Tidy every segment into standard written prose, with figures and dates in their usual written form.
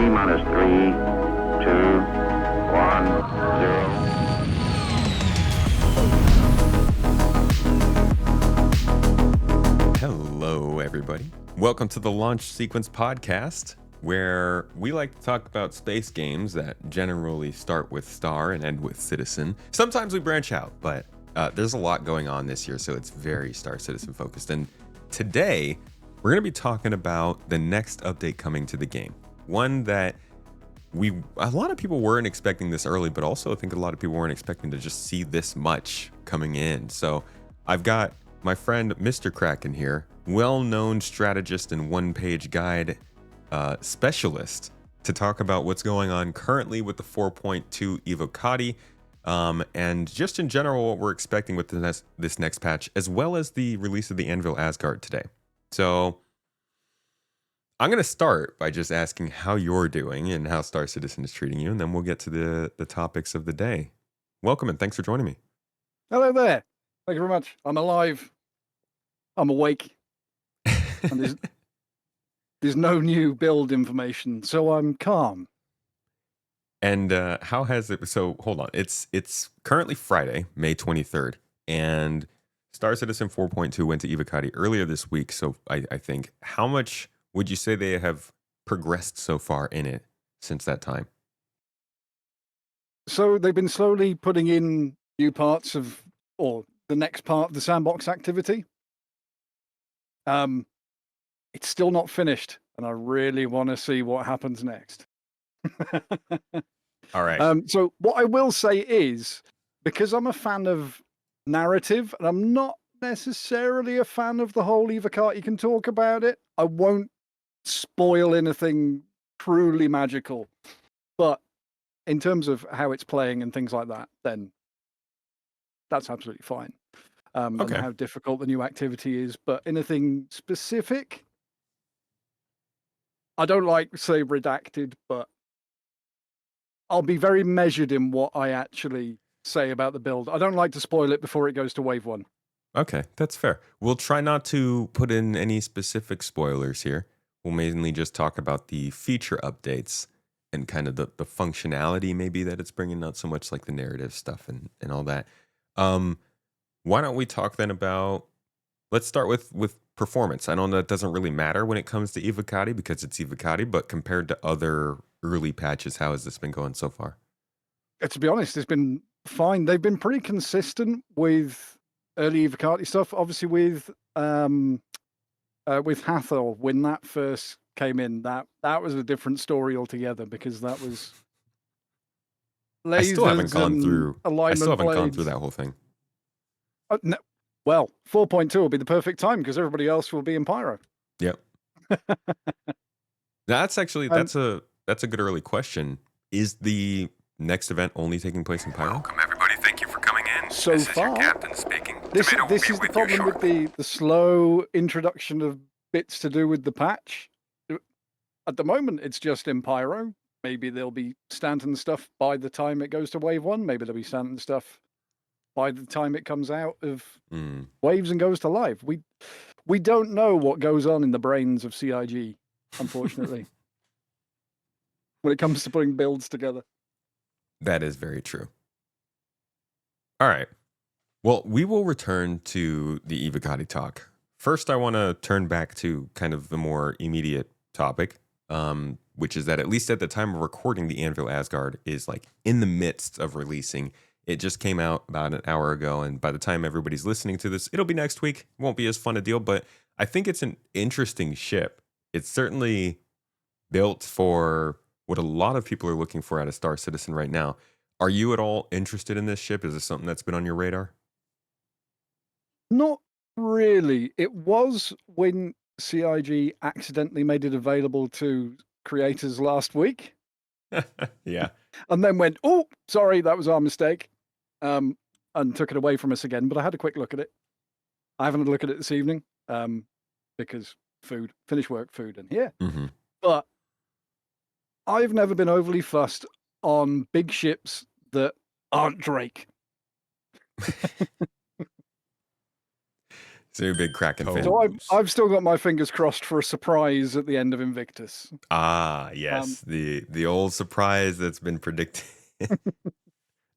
T-minus 3, 2, 1, 0. Hello, everybody. Welcome to the Launch Sequence Podcast, where we like to talk about space games that generally start with Star and end with Citizen. Sometimes we branch out, but there's a lot going on this year, so it's very Star Citizen focused. And today, we're going to be talking about the next update coming to the game. One that a lot of people weren't expecting this early, but also I think a lot of people weren't expecting to just see this much coming in. So I've got my friend MrKraken here, well-known strategist and one-page guide specialist, to talk about what's going on currently with the 4.2 Evocati, and just in general what we're expecting with this next patch, as well as the release of the Anvil Asgard today. So I'm going to start by just asking how you're doing and how Star Citizen is treating you, and then we'll get to the topics of the day. Welcome and thanks for joining me. Hello there. Thank you very much. I'm alive. I'm awake. And there's no new build information, so I'm calm. And how has it? So hold on. It's currently Friday, May 23rd, and Star Citizen 4.2 went to Evocati earlier this week. So I think, how much would you say they have progressed so far in it since that time? So they've been slowly putting in new parts of, or the next part of the Sandbox activity. It's still not finished, and I really want to see what happens next. All right. So what I will say is, because I'm a fan of narrative, and I'm not necessarily a fan of the whole Evocati can talk about it, I won't spoil anything truly magical. But in terms of how it's playing and things like that, then that's absolutely fine. Okay. And how difficult the new activity is. But anything specific, I don't like, say, redacted, but I'll be very measured in what I actually say about the build. I don't like to spoil it before it goes to Wave 1. Okay, that's fair. We'll try not to put in any specific spoilers here. We'll mainly just talk about the feature updates and kind of the functionality maybe that it's bringing, not so much like the narrative stuff and all that. Why don't we talk then about, let's start with performance. I know that doesn't really matter when it comes to Evocati because it's Evocati, but compared to other early patches, how has this been going so far? To be honest, it's been fine. They've been pretty consistent with early Evocati stuff. Obviously with Hathor, when that first came in, that was a different story altogether, because that was lasers. I still haven't gone through blades. that whole thing. No, well, 4.2 will be the perfect time because everybody else will be in Pyro. Yep. That's actually that's a good early question. Is the next event only taking place in Pyro? Welcome, everybody. Thank you for coming in. So this far, is your captain speaking. This Tomato will is be the with you problem shortly. with the slow introduction of bits to do with the patch. At the moment, it's just in Pyro. Maybe there'll be Stanton stuff by the time it goes to Wave 1. Maybe there'll be Stanton stuff by the time it comes out of Waves and goes to live. We don't know what goes on in the brains of CIG, unfortunately, when it comes to putting builds together. That is very true. All right. Well, we will return to the Evocati talk. First, I want to turn back to kind of the more immediate topic, which is that at least at the time of recording, the Anvil Asgard is like in the midst of releasing. It just came out about an hour ago, and by the time everybody's listening to this, it'll be next week. It won't be as fun a deal, but I think it's an interesting ship. It's certainly built for what a lot of people are looking for out of Star Citizen right now. Are you at all interested in this ship? Is this something that's been on your radar? Not really. It was when CIG accidentally made it available to creators last week. Yeah. And then went, oh, sorry, that was our mistake. And took it away from us again. But I had a quick look at it. I haven't had a look at it this evening because finish work, food, and here. Mm-hmm. But I've never been overly fussed on big ships that aren't Drake. So you're a big Kraken fan. So I've still got my fingers crossed for a surprise at the end of Invictus. Ah, yes, the old surprise that's been predicted.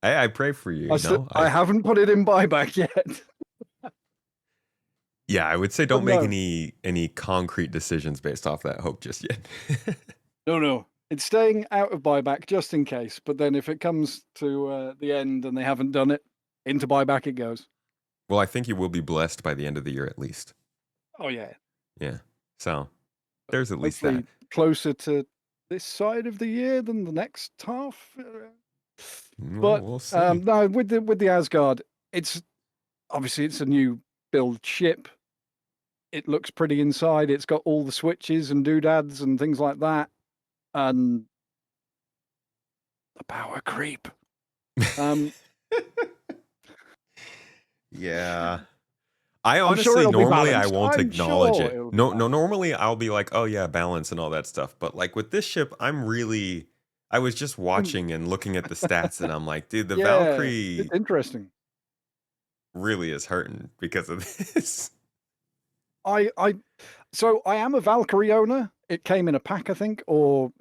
I pray for you. I haven't put it in buyback yet. Yeah, I would say don't But make any concrete decisions based off that hope just yet. No. It's staying out of buyback just in case. But then if it comes to the end and they haven't done it, into buyback it goes. Well, I think you will be blessed by the end of the year at least. Oh, yeah. Yeah. So there's at least Hopefully that. closer to this side of the year than the next half. Well, But we'll see. no, with the Asgard, it's obviously it's a new build ship. It looks pretty inside. It's got all the switches and doodads and things like that. And the power creep. Yeah. I I'm sure honestly it'll be normally I balanced. won't I'm acknowledge sure it. it'll be No, balanced. normally I'll be like, "Oh yeah, balance and all that stuff." But like with this ship, I was just watching and looking at the stats and I'm like, "Dude, the Yeah, Valkyrie it's interesting. really is hurting because of this." So I am a Valkyrie owner. It came in a pack, I think, or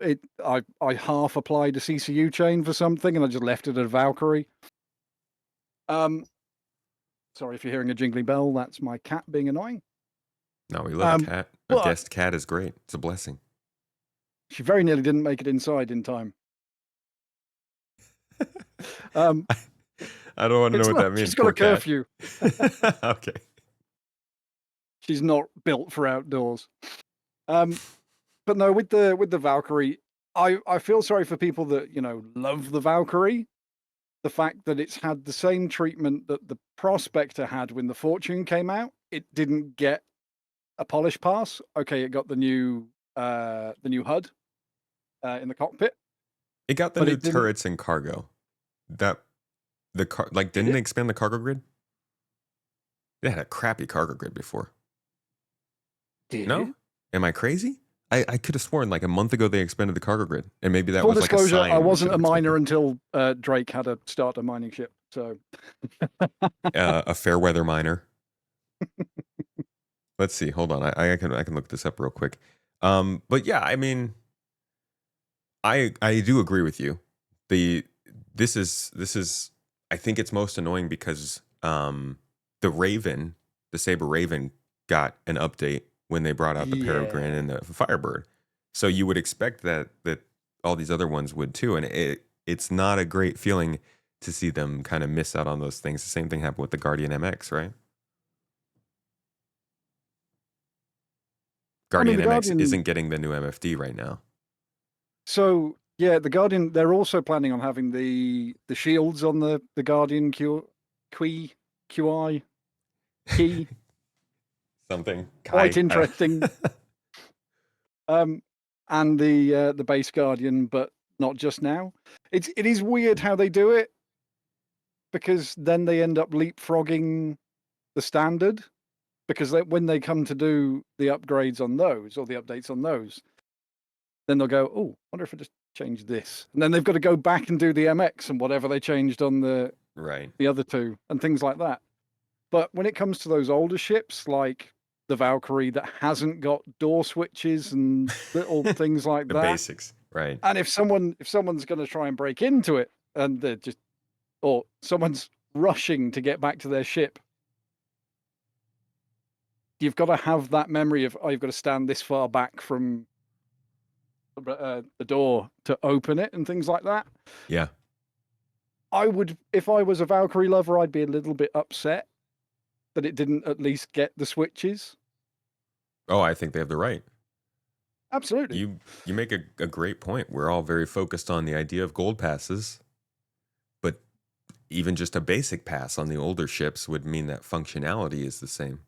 I half applied a CCU chain for something and I just left it at a Valkyrie. Sorry if you're hearing a jingly bell. That's my cat being annoying. No, we love a cat. A but- guest cat is great. It's a blessing. She very nearly didn't make it inside in time. Um, I don't want to know what that means. She's got a curfew. Okay. She's not built for outdoors. But no, with the Valkyrie, I feel sorry for people that, love the Valkyrie. The fact that it's had the same treatment that the Prospector had when the Fortune came out. It didn't get a polish pass. Okay, it got the new HUD in the cockpit. It got the But new it didn't- turrets and cargo. Didn't they expand the cargo grid? They had a crappy cargo grid before. Did No? it? Am I crazy? I could have sworn like a month ago they expanded the cargo grid, and maybe that Full was like a disclosure, sign. I we wasn't should a have miner expected. until Drake had to start a mining ship. So A fair weather miner. Let's see. Hold on. I can look this up real quick. But yeah, I mean, I do agree with you. This is I think it's most annoying because the Raven, the Saber Raven, got an update when they brought out the Peregrine and the Firebird. So you would expect that all these other ones would too, and it's not a great feeling to see them kind of miss out on those things. The same thing happened with the Guardian MX, right? Guardian MX isn't getting the new MFD right now. So yeah, the Guardian. They're also planning on having the shields on the Guardian QI key. Something Quite interesting. And the base Guardian, but not just now. It is weird how they do it, because then they end up leapfrogging the standard, because when they come to do the upgrades on those or the updates on those, then they'll go, oh, wonder if I just change this, and then they've got to go back and do the MX and whatever they changed on the other two and things like that. But when it comes to those older ships like the Valkyrie that hasn't got door switches and little things like the that, basics, right? and if someone's going to try and break into it and they're or someone's rushing to get back to their ship, you've got to have that memory of, you've got to stand this far back from the door to open it and things like that. Yeah. If I was a Valkyrie lover, I'd be a little bit upset that it didn't at least get the switches. Oh, I think they have the right. Absolutely. You make a great point. We're all very focused on the idea of gold passes, but even just a basic pass on the older ships would mean that functionality is the same.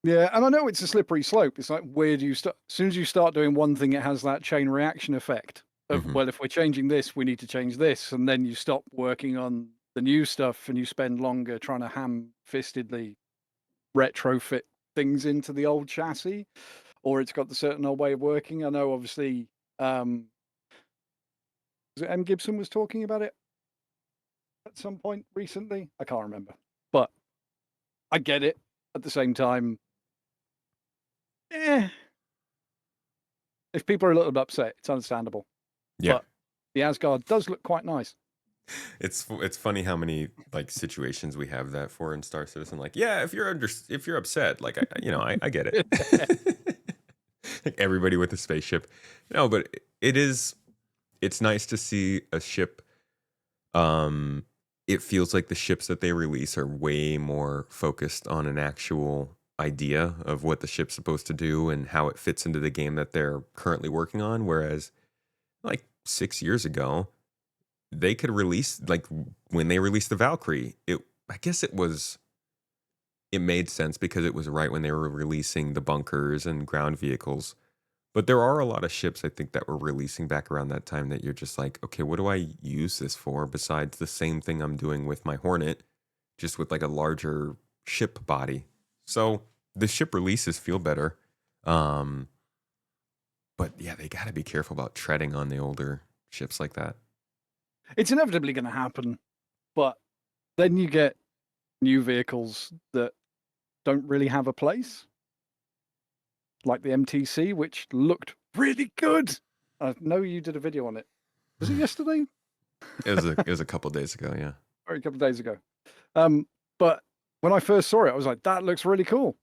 Yeah, and I know it's a slippery slope. It's like, where do you start? As soon as you start doing one thing, it has that chain reaction effect of, well, if we're changing this, we need to change this. And then you stop working on the new stuff and you spend longer trying to ham-fistedly retrofit things into the old chassis, or it's got the certain old way of working. I know, obviously, was it M. Gibson was talking about it at some point recently? I can't remember, but I get it. at the same time, if people are a little bit upset, it's understandable. Yeah. But the Asgard does look quite nice. It's funny how many like situations we have that for in Star Citizen. Like, yeah, if you're upset, like I get it. Like everybody with a spaceship. No, but it's nice to see a ship. It feels like the ships that they release are way more focused on an actual idea of what the ship's supposed to do and how it fits into the game that they're currently working on. Whereas like 6 years ago, they could release like when they released the Valkyrie, I guess it made sense because it was right when they were releasing the bunkers and ground vehicles. But there are a lot of ships I think that were releasing back around that time that you're just like, okay, what do I use this for besides the same thing I'm doing with my Hornet, just with like a larger ship body. So the ship releases feel better. But yeah, they got to be careful about treading on the older ships like that. It's inevitably going to happen, but then you get new vehicles that don't really have a place, like the MTC, which looked really good. I know you did a video on it. Was it yesterday? It was a couple days ago, yeah. Or a couple of days ago. But when I first saw it, I was like, that looks really cool.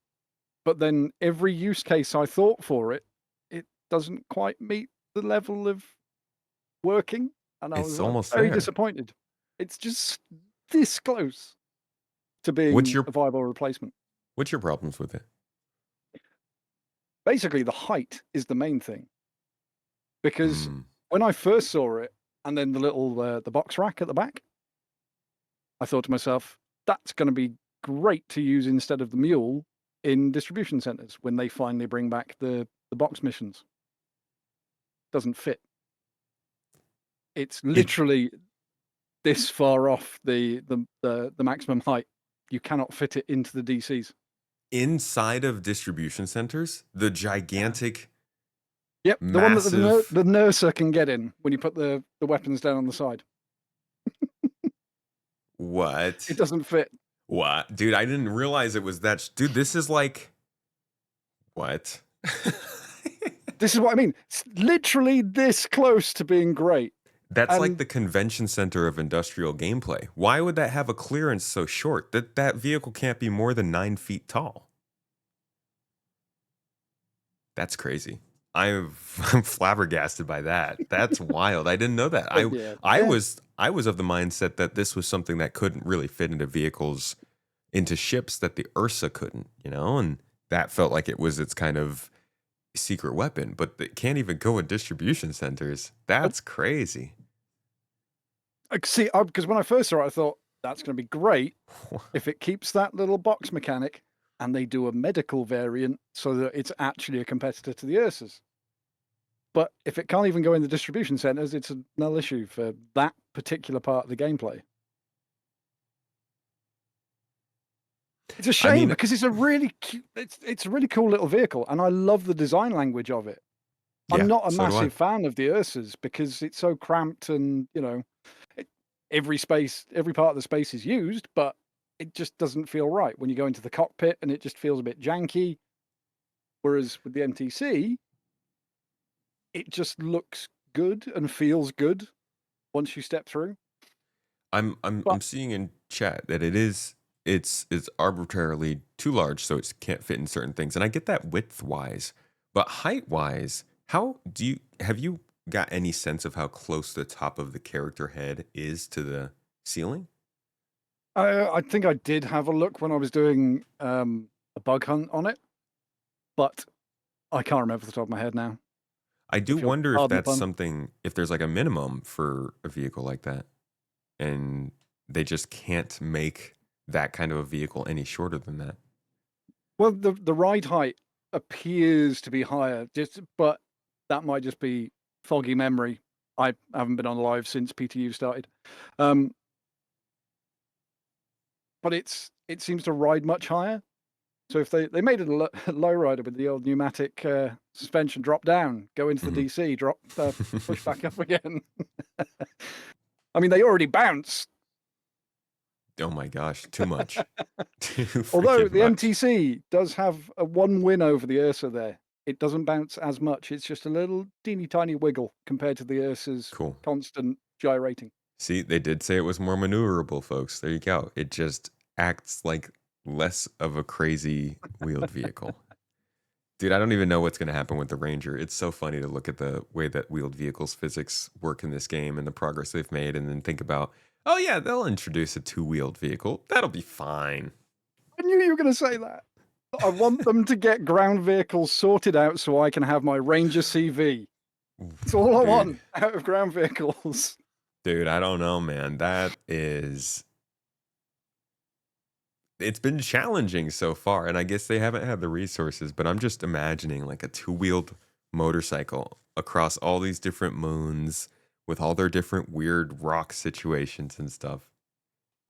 But then every use case I thought for it, it doesn't quite meet the level of working. And I It's was almost very there. disappointed. It's just this close to being a viable replacement. What's your problems with it? Basically, the height is the main thing. Because when I first saw it, and then the little the box rack at the back, I thought to myself, that's going to be great to use instead of the mule in distribution centers when they finally bring back the box missions. Doesn't fit. It's literally this far off the maximum height. You cannot fit it into the DCs. Inside of distribution centers, the gigantic, yep, the massive... one that the nurser can get in when you put the weapons down on the side. What? It doesn't fit. What? Dude, I didn't realize it was that. Dude, this is like... What? This is what I mean. It's literally this close to being great. That's like the convention center of industrial gameplay. Why would that have a clearance so short? That vehicle can't be more than 9 feet tall. That's crazy. I'm flabbergasted by that. That's wild. I didn't know that. I was of the mindset that this was something that couldn't really fit into vehicles, into ships that the Ursa couldn't, and that felt like it was its kind of secret weapon, but it can't even go in distribution centers. That's crazy. See, because when I first saw it, I thought that's going to be great if it keeps that little box mechanic and they do a medical variant so that it's actually a competitor to the Ursas. But if it can't even go in the distribution centers, it's a null issue for that particular part of the gameplay. It's a shame because it's a really cute, it's a really cool little vehicle, and I love the design language of it. I'm not a massive fan of the Ursas because it's so cramped and, every part of the space is used, but it just doesn't feel right when you go into the cockpit and it just feels a bit janky. Whereas with the MTC, it just looks good and feels good once you step through. I'm seeing in chat that it's arbitrarily too large, so it can't fit in certain things. And I get that width wise, but height wise, have you got any sense of how close the top of the character head is to the ceiling? I think I did have a look when I was doing a bug hunt on it, but I can't remember off the top of my head now. I do wonder if that's something, if there's like a minimum for a vehicle like that, and they just can't make that kind of a vehicle any shorter than that. Well, the ride height appears to be higher, but that might just be foggy memory. I haven't been on live since PTU started. But it seems to ride much higher. So if they made it a low rider with the old pneumatic suspension, drop down, go into the DC, drop, push back up again. I mean, they already bounce. Oh my gosh, too much. Too Although freaking the much. MTC does have a 1 win over the Ursa there. It doesn't bounce as much. It's just a little teeny tiny wiggle compared to the Ursa's Cool. constant gyrating. See, they did say it was more maneuverable, folks. There you go. It just acts like less of a crazy wheeled vehicle. Dude, I don't even know what's going to happen with the Ranger. It's so funny to look at the way that wheeled vehicles physics work in this game and the progress they've made, and then think about, oh yeah, they'll introduce a two-wheeled vehicle. That'll be fine. I knew you were going to say that. I want them to get ground vehicles sorted out so I can have my Ranger CV. It's all I Dude. want out of ground vehicles. Dude, I don't know, man. It's been challenging so far, and I guess they haven't had the resources, but I'm just imagining like a two-wheeled motorcycle across all these different moons with all their different weird rock situations and stuff.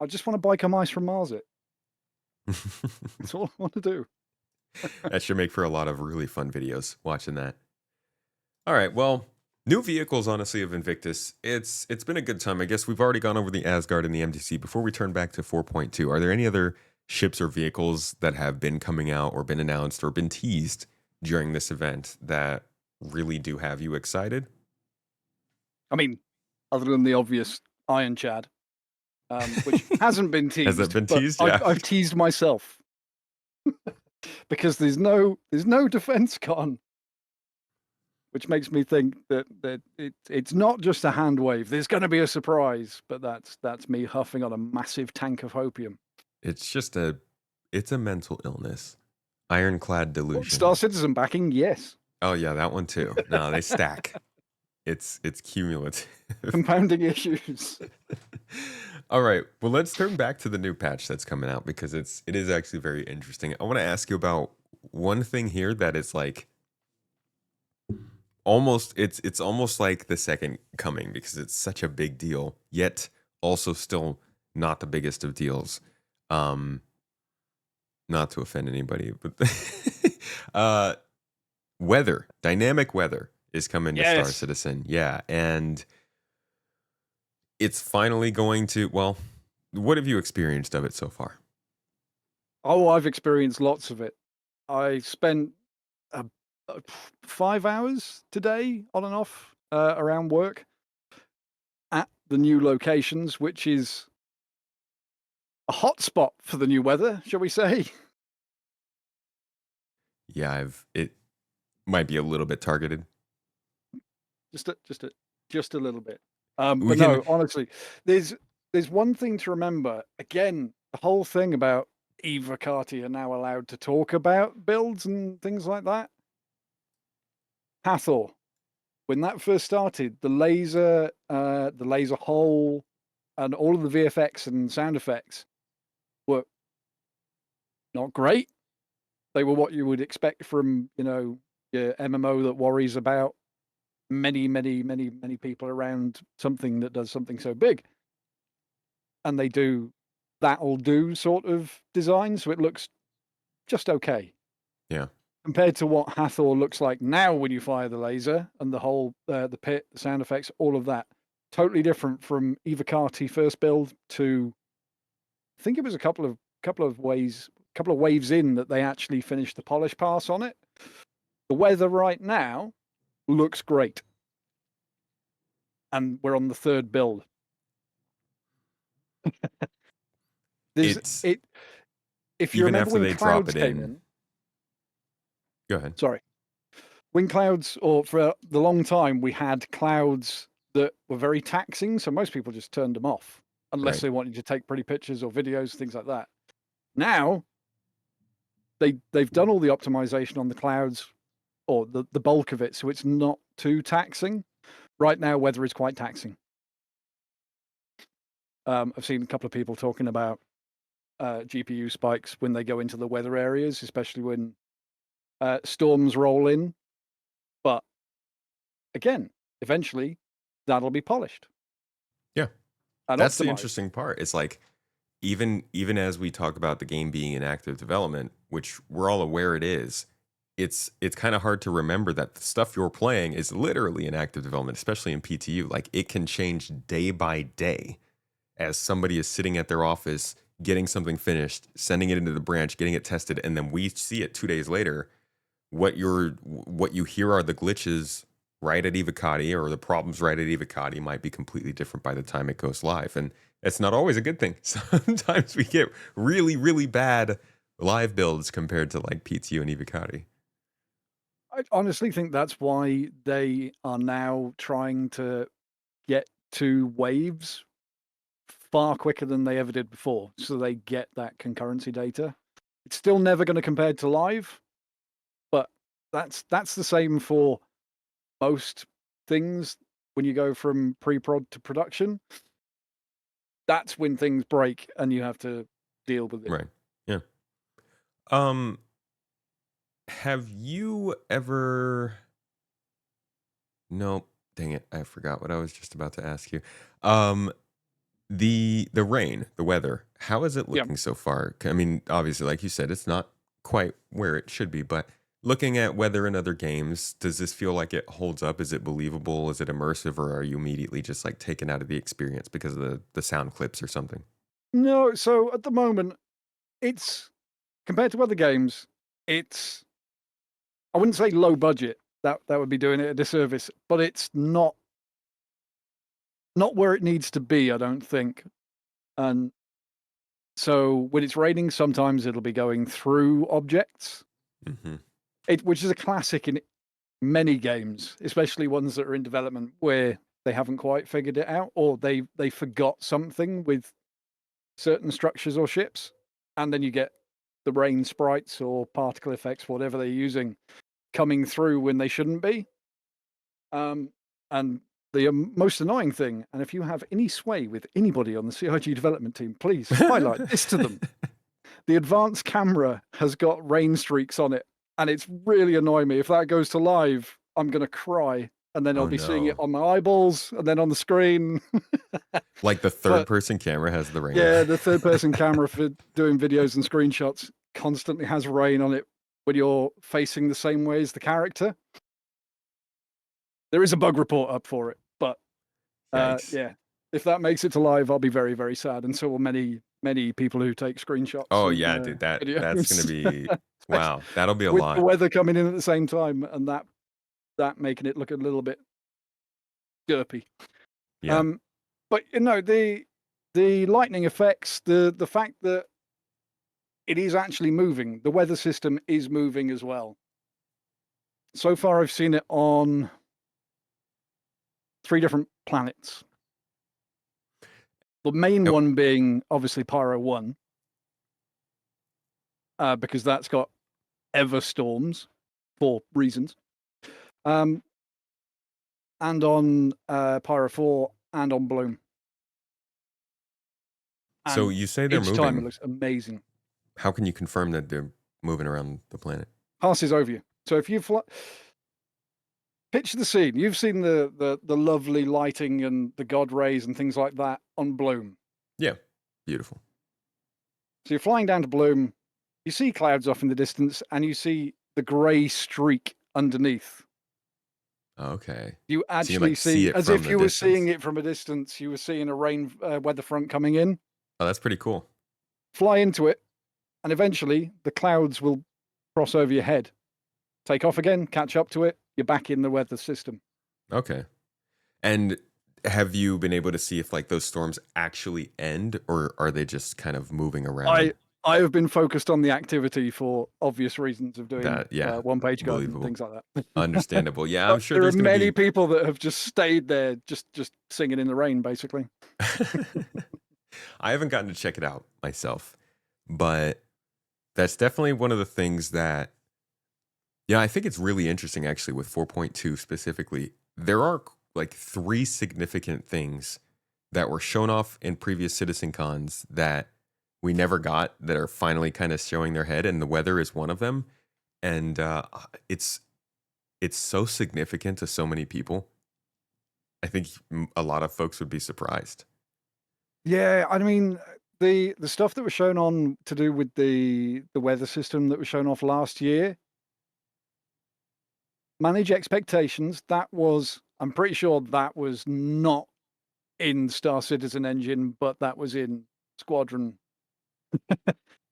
I just want to buy Come Ice from Mars it. That's all I want to do. That should make for a lot of really fun videos watching that. All right, well, new vehicles, honestly, of Invictus. It's been a good time. I guess we've already gone over the Asgard and the MDC. Before we turn back to 4.2, are there any other ships or vehicles that have been coming out or been announced or been teased during this event that really do have you excited? I mean, other than the obvious Iron Chad, which hasn't been teased. Has that been but teased? Yeah. I've teased myself because there's no defense con, which makes me think that it's not just a hand wave. There's going to be a surprise, but that's me huffing on a massive tank of hopium. It's a mental illness. Ironclad delusion. Star Citizen backing, yes. Oh yeah, that one too. No, they stack. It's cumulative. Compounding issues. All right. Well, let's turn back to the new patch that's coming out because it is actually very interesting. I want to ask you about one thing here that is like almost it's almost like the second coming because it's such a big deal, yet also still not the biggest of deals. Not to offend anybody, but weather, dynamic weather is coming to Star Citizen. Yeah, and it's finally going to, well, what have you experienced of it so far? Oh, I've experienced lots of it. I spent 5 hours today on and off around work at the new locations, which is a hotspot for the new weather, shall we say? Yeah, it might be a little bit targeted. Just a little bit. But no, honestly, there's one thing to remember. Again, the whole thing about Evocati are now allowed to talk about builds and things like that. Hathor, when that first started, the laser hole, and all of the VFX and sound effects were not great. They were what you would expect from, your MMO that worries about many people around something that does something so big. And they do that'll do sort of design, so it looks just okay. Yeah. Compared to what Hathor looks like now when you fire the laser and the whole the pit, the sound effects, all of that. Totally different from Evocati first build to, I think it was a couple of waves in that they actually finished the polish pass on it. The weather right now looks great. And we're on the third build. If you remember when clouds came in. Go ahead. Sorry. When clouds, or for the long time, we had clouds that were very taxing, so most people just turned them off, unless they wanted to take pretty pictures or videos, things like that. Now, they've done all the optimization on the clouds, or the bulk of it, so it's not too taxing. Right now, weather is quite taxing. I've seen a couple of people talking about GPU spikes when they go into the weather areas, especially when storms roll in. But again, eventually, that'll be polished. Yeah, and that's optimized. The interesting part. It's like even as we talk about the game being in active development, which we're all aware it is, it's kind of hard to remember that the stuff you're playing is literally in active development, especially in PTU. Like it can change day by day. as somebody is sitting at their office, getting something finished, sending it into the branch, getting it tested, and then we see it 2 days later. What you hear are the glitches right at Evocati, or the problems right at Evocati might be completely different by the time it goes live, and it's not always a good thing. Sometimes we get really, really bad live builds compared to like PTU and Evocati. I honestly think that's why they are now trying to get to waves far quicker than they ever did before, so they get that concurrency data. It's still never going to compare to live, but that's the same for most things. When you go from pre-prod to production, that's when things break and you have to deal with it. Right. Yeah. Um, have you ever? Nope. Dang it! I forgot what I was just about to ask you. Um, the rain, the weather. How is it Yeah. looking so far? I mean, obviously, like you said, it's not quite where it should be. But looking at weather in other games, does this feel like it holds up? Is it believable? Is it immersive, or are you immediately just like taken out of the experience because of the sound clips or something? No, so at the moment, it's compared to other games, it's I wouldn't say low budget. That would be doing it a disservice, but it's not where it needs to be, I don't think. And so when it's raining, sometimes it'll be going through objects, Hmm. which is a classic in many games, especially ones that are in development where they haven't quite figured it out, or they forgot something with certain structures or ships, and then you get the rain sprites or particle effects, whatever they're using, coming through when they shouldn't be. And the most annoying thing, and if you have any sway with anybody on the CIG development team, please highlight this to them. The advanced camera has got rain streaks on it, and it's really annoying me. If that goes to live, I'm going to cry, and then I'll Oh be seeing it no! on my eyeballs and then on the screen. Like the third But person camera has the rain. yeah, the third person camera for doing videos and screenshots constantly has rain on it when you're facing the same way as the character. There is a bug report up for it, but Yikes! yeah, if that makes it to live, I'll be very, very sad, and so will many people who take screenshots Oh and yeah, dude. That's gonna videos, be wow. That'll be a with the lot. weather coming in at the same time, and that making it look a little bit derpy. Yeah. Um, but the lightning effects, the fact that it is actually moving, the weather system is moving as well. So far, I've seen it on 3 different planets. The main Yep. one being obviously Pyro 1, because that's got Everstorms for reasons. Um, and on Pyro 4 and on Bloom. So And you say they're each time it moving. looks amazing. How can you confirm that they're moving around the planet? Passes over you. So if you picture the scene, you've seen the lovely lighting and the god rays and things like that on Bloom. Yeah. Beautiful. So you're flying down to Bloom, you see clouds off in the distance, and you see the grey streak underneath. Okay. You So you actually like see see, it as from if the you were seeing distance. it from a distance, you were seeing a rain weather front coming in. Oh, that's pretty cool. Fly into it, and eventually the clouds will cross over your head. Take off again, catch up to it, you're back in the weather system. Okay. And have you been able to see if like those storms actually end, or are they just kind of moving around? I have been focused on the activity for obvious reasons of doing That yeah, one-page guide and believable, things like that. understandable. Yeah, I'm But sure there are there's gonna many be. people that have just stayed there, just singing in the rain, basically. I haven't gotten to check it out myself, but that's definitely one of the things that, yeah, I think it's really interesting actually with 4.2 specifically. There are like 3 significant things that were shown off in previous Citizen Cons that we never got that are finally kind of showing their head, and the weather is one of them. And it's so significant to so many people. I think a lot of folks would be surprised. Yeah, I mean, the stuff that was shown on to do with the weather system that was shown off last year, manage expectations. That was, I'm pretty sure that was not in Star Citizen engine, but that was in Squadron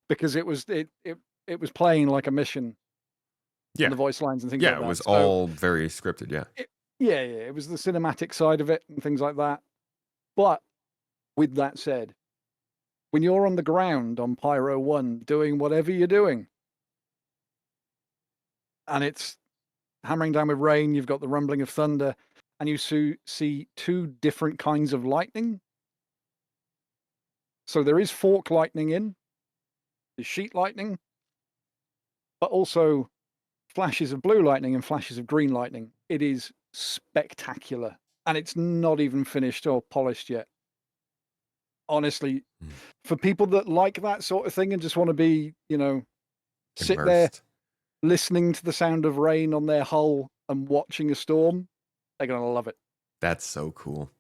because it was playing like a mission Yeah. and the voice lines and things Yeah, like it that. was So all very scripted, yeah. yeah, it was the cinematic side of it and things like that. But with that said, when you're on the ground on Pyro 1 doing whatever you're doing, and it's hammering down with rain, you've got the rumbling of thunder, and you see two different kinds of lightning. So there is fork lightning there's sheet lightning, but also flashes of blue lightning and flashes of green lightning. It is spectacular, and it's not even finished or polished yet. Honestly, for people that like that sort of thing and just want to be, sit there Immersed. listening to the sound of rain on their hull and watching a storm, they're going to love it. That's so cool.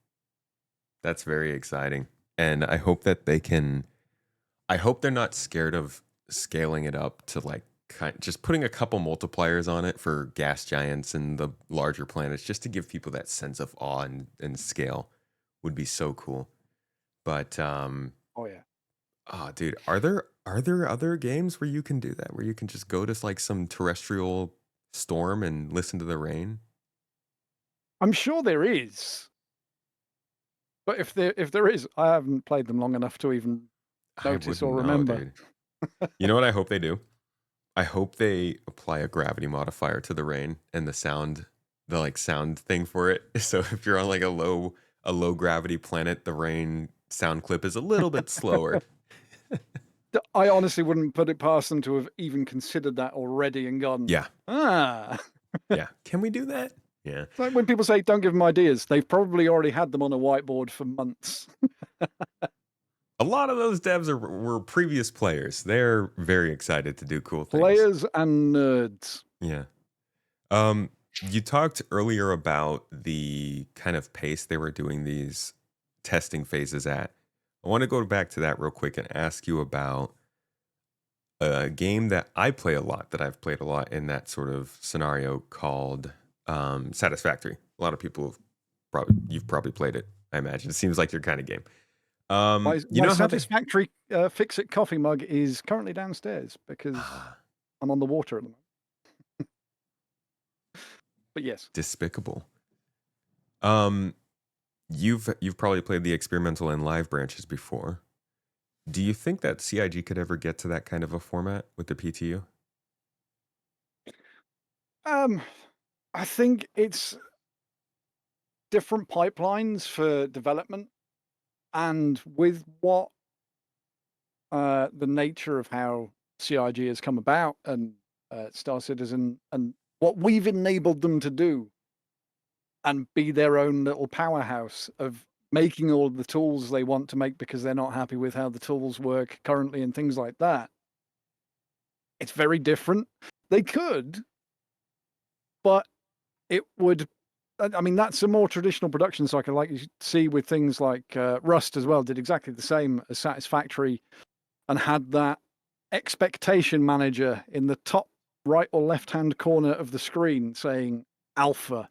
That's very exciting. And I hope that I hope they're not scared of scaling it up to like just putting a couple multipliers on it for gas giants and the larger planets, just to give people that sense of awe and scale would be so cool. But Oh yeah. oh dude, are there other games where you can do that? Where you can just go to like some terrestrial storm and listen to the rain? I'm sure there is. But if there is, I haven't played them long enough to even I notice or wouldn't know, remember. dude. You know what I hope they do? I hope they apply a gravity modifier to the rain and the like sound thing for it. So if you're on like a low gravity planet, the rain sound clip is a little bit slower. I honestly wouldn't put it past them to have even considered that already and gone, Yeah. Yeah. Can we do that? Yeah. It's like when people say don't give them ideas, they've probably already had them on a whiteboard for months. A lot of those devs were previous players. They're very excited to do cool things. Players and nerds. Yeah. You talked earlier about the kind of pace they were doing these testing phases at. I want to go back to that real quick and ask you about a game that I play a lot, that I've played a lot in that sort of scenario called Satisfactory. A lot of people you've probably played it, I imagine. It seems like your kind of game. My you know how Satisfactory Fix-It coffee mug is currently downstairs because I'm on the water at the moment. But yes. Despicable. You've probably played the experimental and live branches before. Do you think that CIG could ever get to that kind of a format with the PTU? I think it's different pipelines for development, and with what the nature of how CIG has come about and Star Citizen and what we've enabled them to do and be their own little powerhouse of making all the tools they want to make because they're not happy with how the tools work currently and things like that. It's very different. They could, but it would. I mean, that's a more traditional production cycle, like you see with things like Rust as well, did exactly the same as Satisfactory and had that expectation manager in the top right or left-hand corner of the screen saying alpha,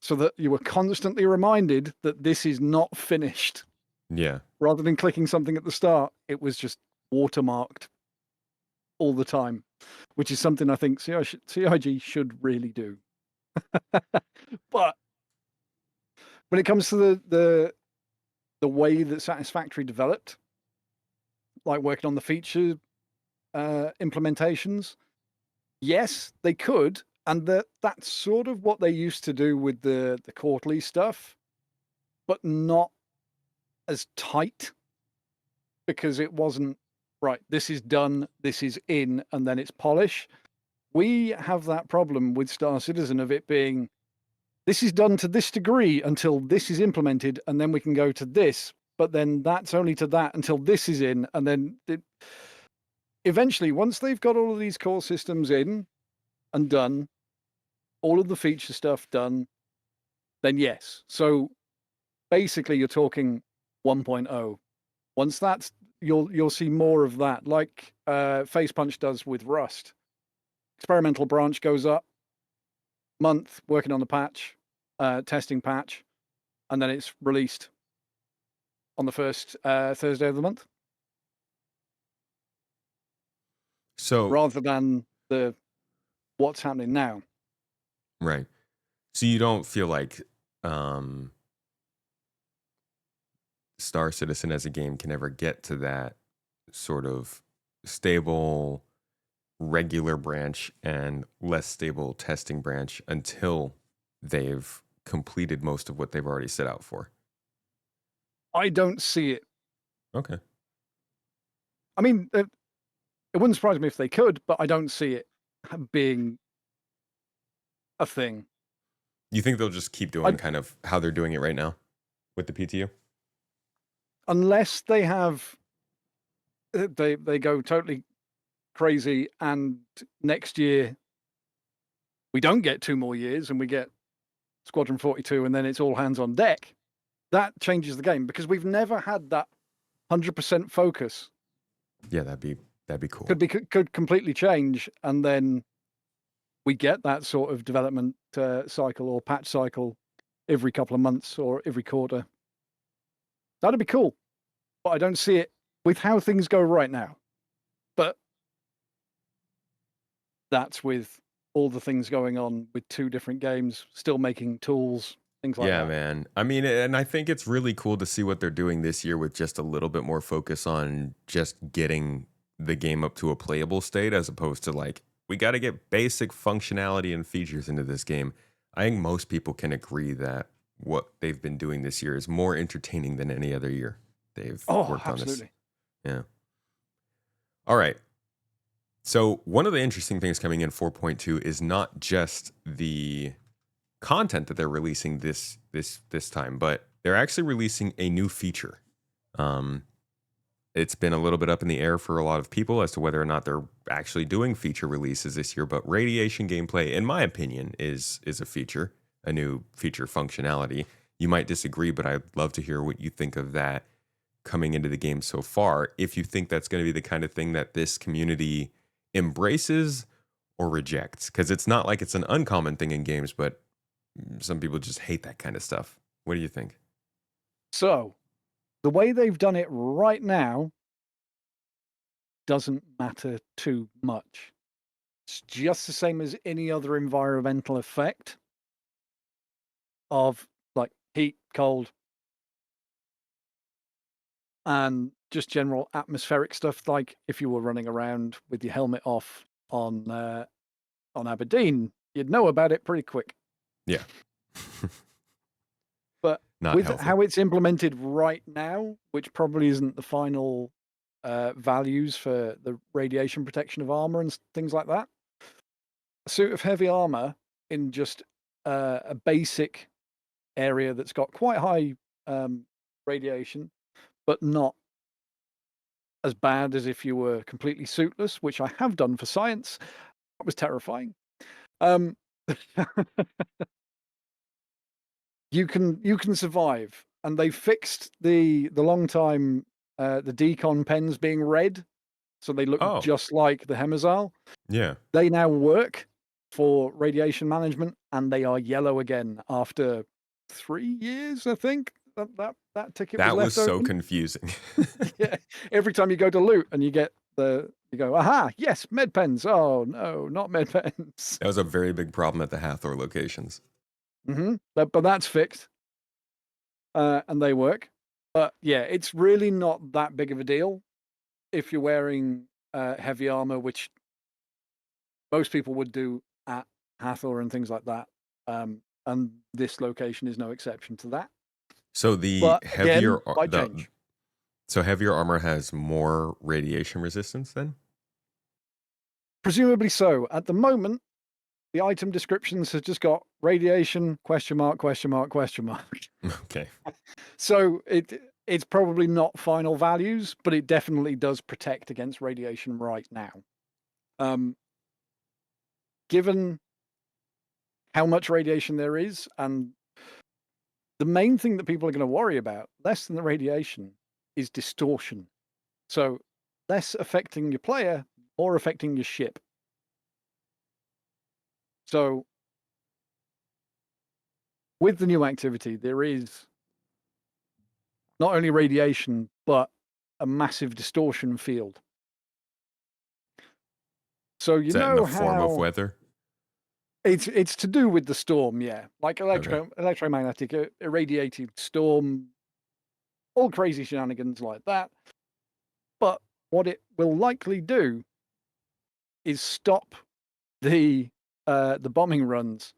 so that you were constantly reminded that this is not finished. Yeah. Rather than clicking something at the start, it was just watermarked all the time, which is something I think CIG should really do. But when it comes to the way that Satisfactory developed, like working on the feature implementations, yes, they could, and that's sort of what they used to do with the quarterly stuff, but not as tight because it wasn't right. This is done. This is in, and then it's polish. We have that problem with Star Citizen of it being this is done to this degree until this is implemented, and then we can go to this. But then that's only to that until this is in, and then eventually, once they've got all of these core systems in and done, all of the feature stuff done, then yes. So basically, you're talking 1.0. Once that's you'll see more of that, like Face Punch does with Rust. Experimental branch goes up, month working on the patch, testing patch, and then it's released on the first Thursday of the month, So, rather than what's happening now. right. So you don't feel like um, Star Citizen as a game can ever get to that sort of stable, regular branch and less stable testing branch until they've completed most of what they've already set out for. I don't see it. Okay. I mean, it wouldn't surprise me if they could, but I don't see it being a thing. You think they'll just keep doing kind of how they're doing it right now with the PTU? Unless they have, they go totally crazy, and next year we don't get 2 more years and we get Squadron 42 and then it's all hands on deck. That changes the game, because we've never had that 100% focus. Yeah, that'd be cool. Could completely change, and then we get that sort of development cycle or patch cycle every couple of months or every quarter. That'd be cool, but I don't see it with how things go right now. But that's with all the things going on with 2 different games, still making tools, things like Yeah, that. man. I mean, and I think it's really cool to see what they're doing this year with just a little bit more focus on just getting the game up to a playable state, as opposed to like, we got to get basic functionality and features into this game. I think most people can agree that what they've been doing this year is more entertaining than any other year they've worked on this. Absolutely. Yeah. All right. So one of the interesting things coming in 4.2 is not just the content that they're releasing this time, but they're actually releasing a new feature. It's been a little bit up in the air for a lot of people as to whether or not they're actually doing feature releases this year. But radiation gameplay, in my opinion, is a feature, a new feature functionality. You might disagree, but I'd love to hear what you think of that coming into the game so far. If you think that's going to be the kind of thing that this community embraces or rejects, because it's not like it's an uncommon thing in games, but some people just hate that kind of stuff. What do you think? So, the way they've done it right now doesn't matter too much. It's just the same as any other environmental effect of like heat, cold, and just general atmospheric stuff. Like if you were running around with your helmet off on Aberdeen, you'd know about it pretty quick. Yeah. But Not with healthy. how it's implemented right now, which probably isn't the final values for the radiation protection of armor and things like that, a suit of heavy armor in just a basic area that's got quite high radiation, but not as bad as if you were completely suitless, which I have done for science. That was terrifying. Um, you can survive, and they fixed the long time the decon pens being red, so they look just like the Hemazal. Yeah. They now work for radiation management, and they are yellow again after 3 years, I think. That ticket That was was left so open. confusing. Yeah. Every time you go to loot and you go, aha, yes, med pens. Oh no, not med pens. That was a very big problem at the Hathor locations. But that's fixed. And they work. But yeah, it's really not that big of a deal if you're wearing heavy armor, which most people would do at Hathor and things like that. And this location is no exception to that. So the But heavier again, might change. So heavier armor has more radiation resistance then? Presumably so. At the moment, the item descriptions has just got radiation ? Okay. So it's probably not final values, but it definitely does protect against radiation right now. Given how much radiation there is, and the main thing that people are going to worry about, less than the radiation, is distortion. So less affecting your player, more affecting your ship. So with the new activity, there is not only radiation, but a massive distortion field. So you Is that in the know form of how weather? it's to do with the storm, yeah, like Okay. electromagnetic irradiated storm, all crazy shenanigans like that. But what it will likely do is stop the bombing runs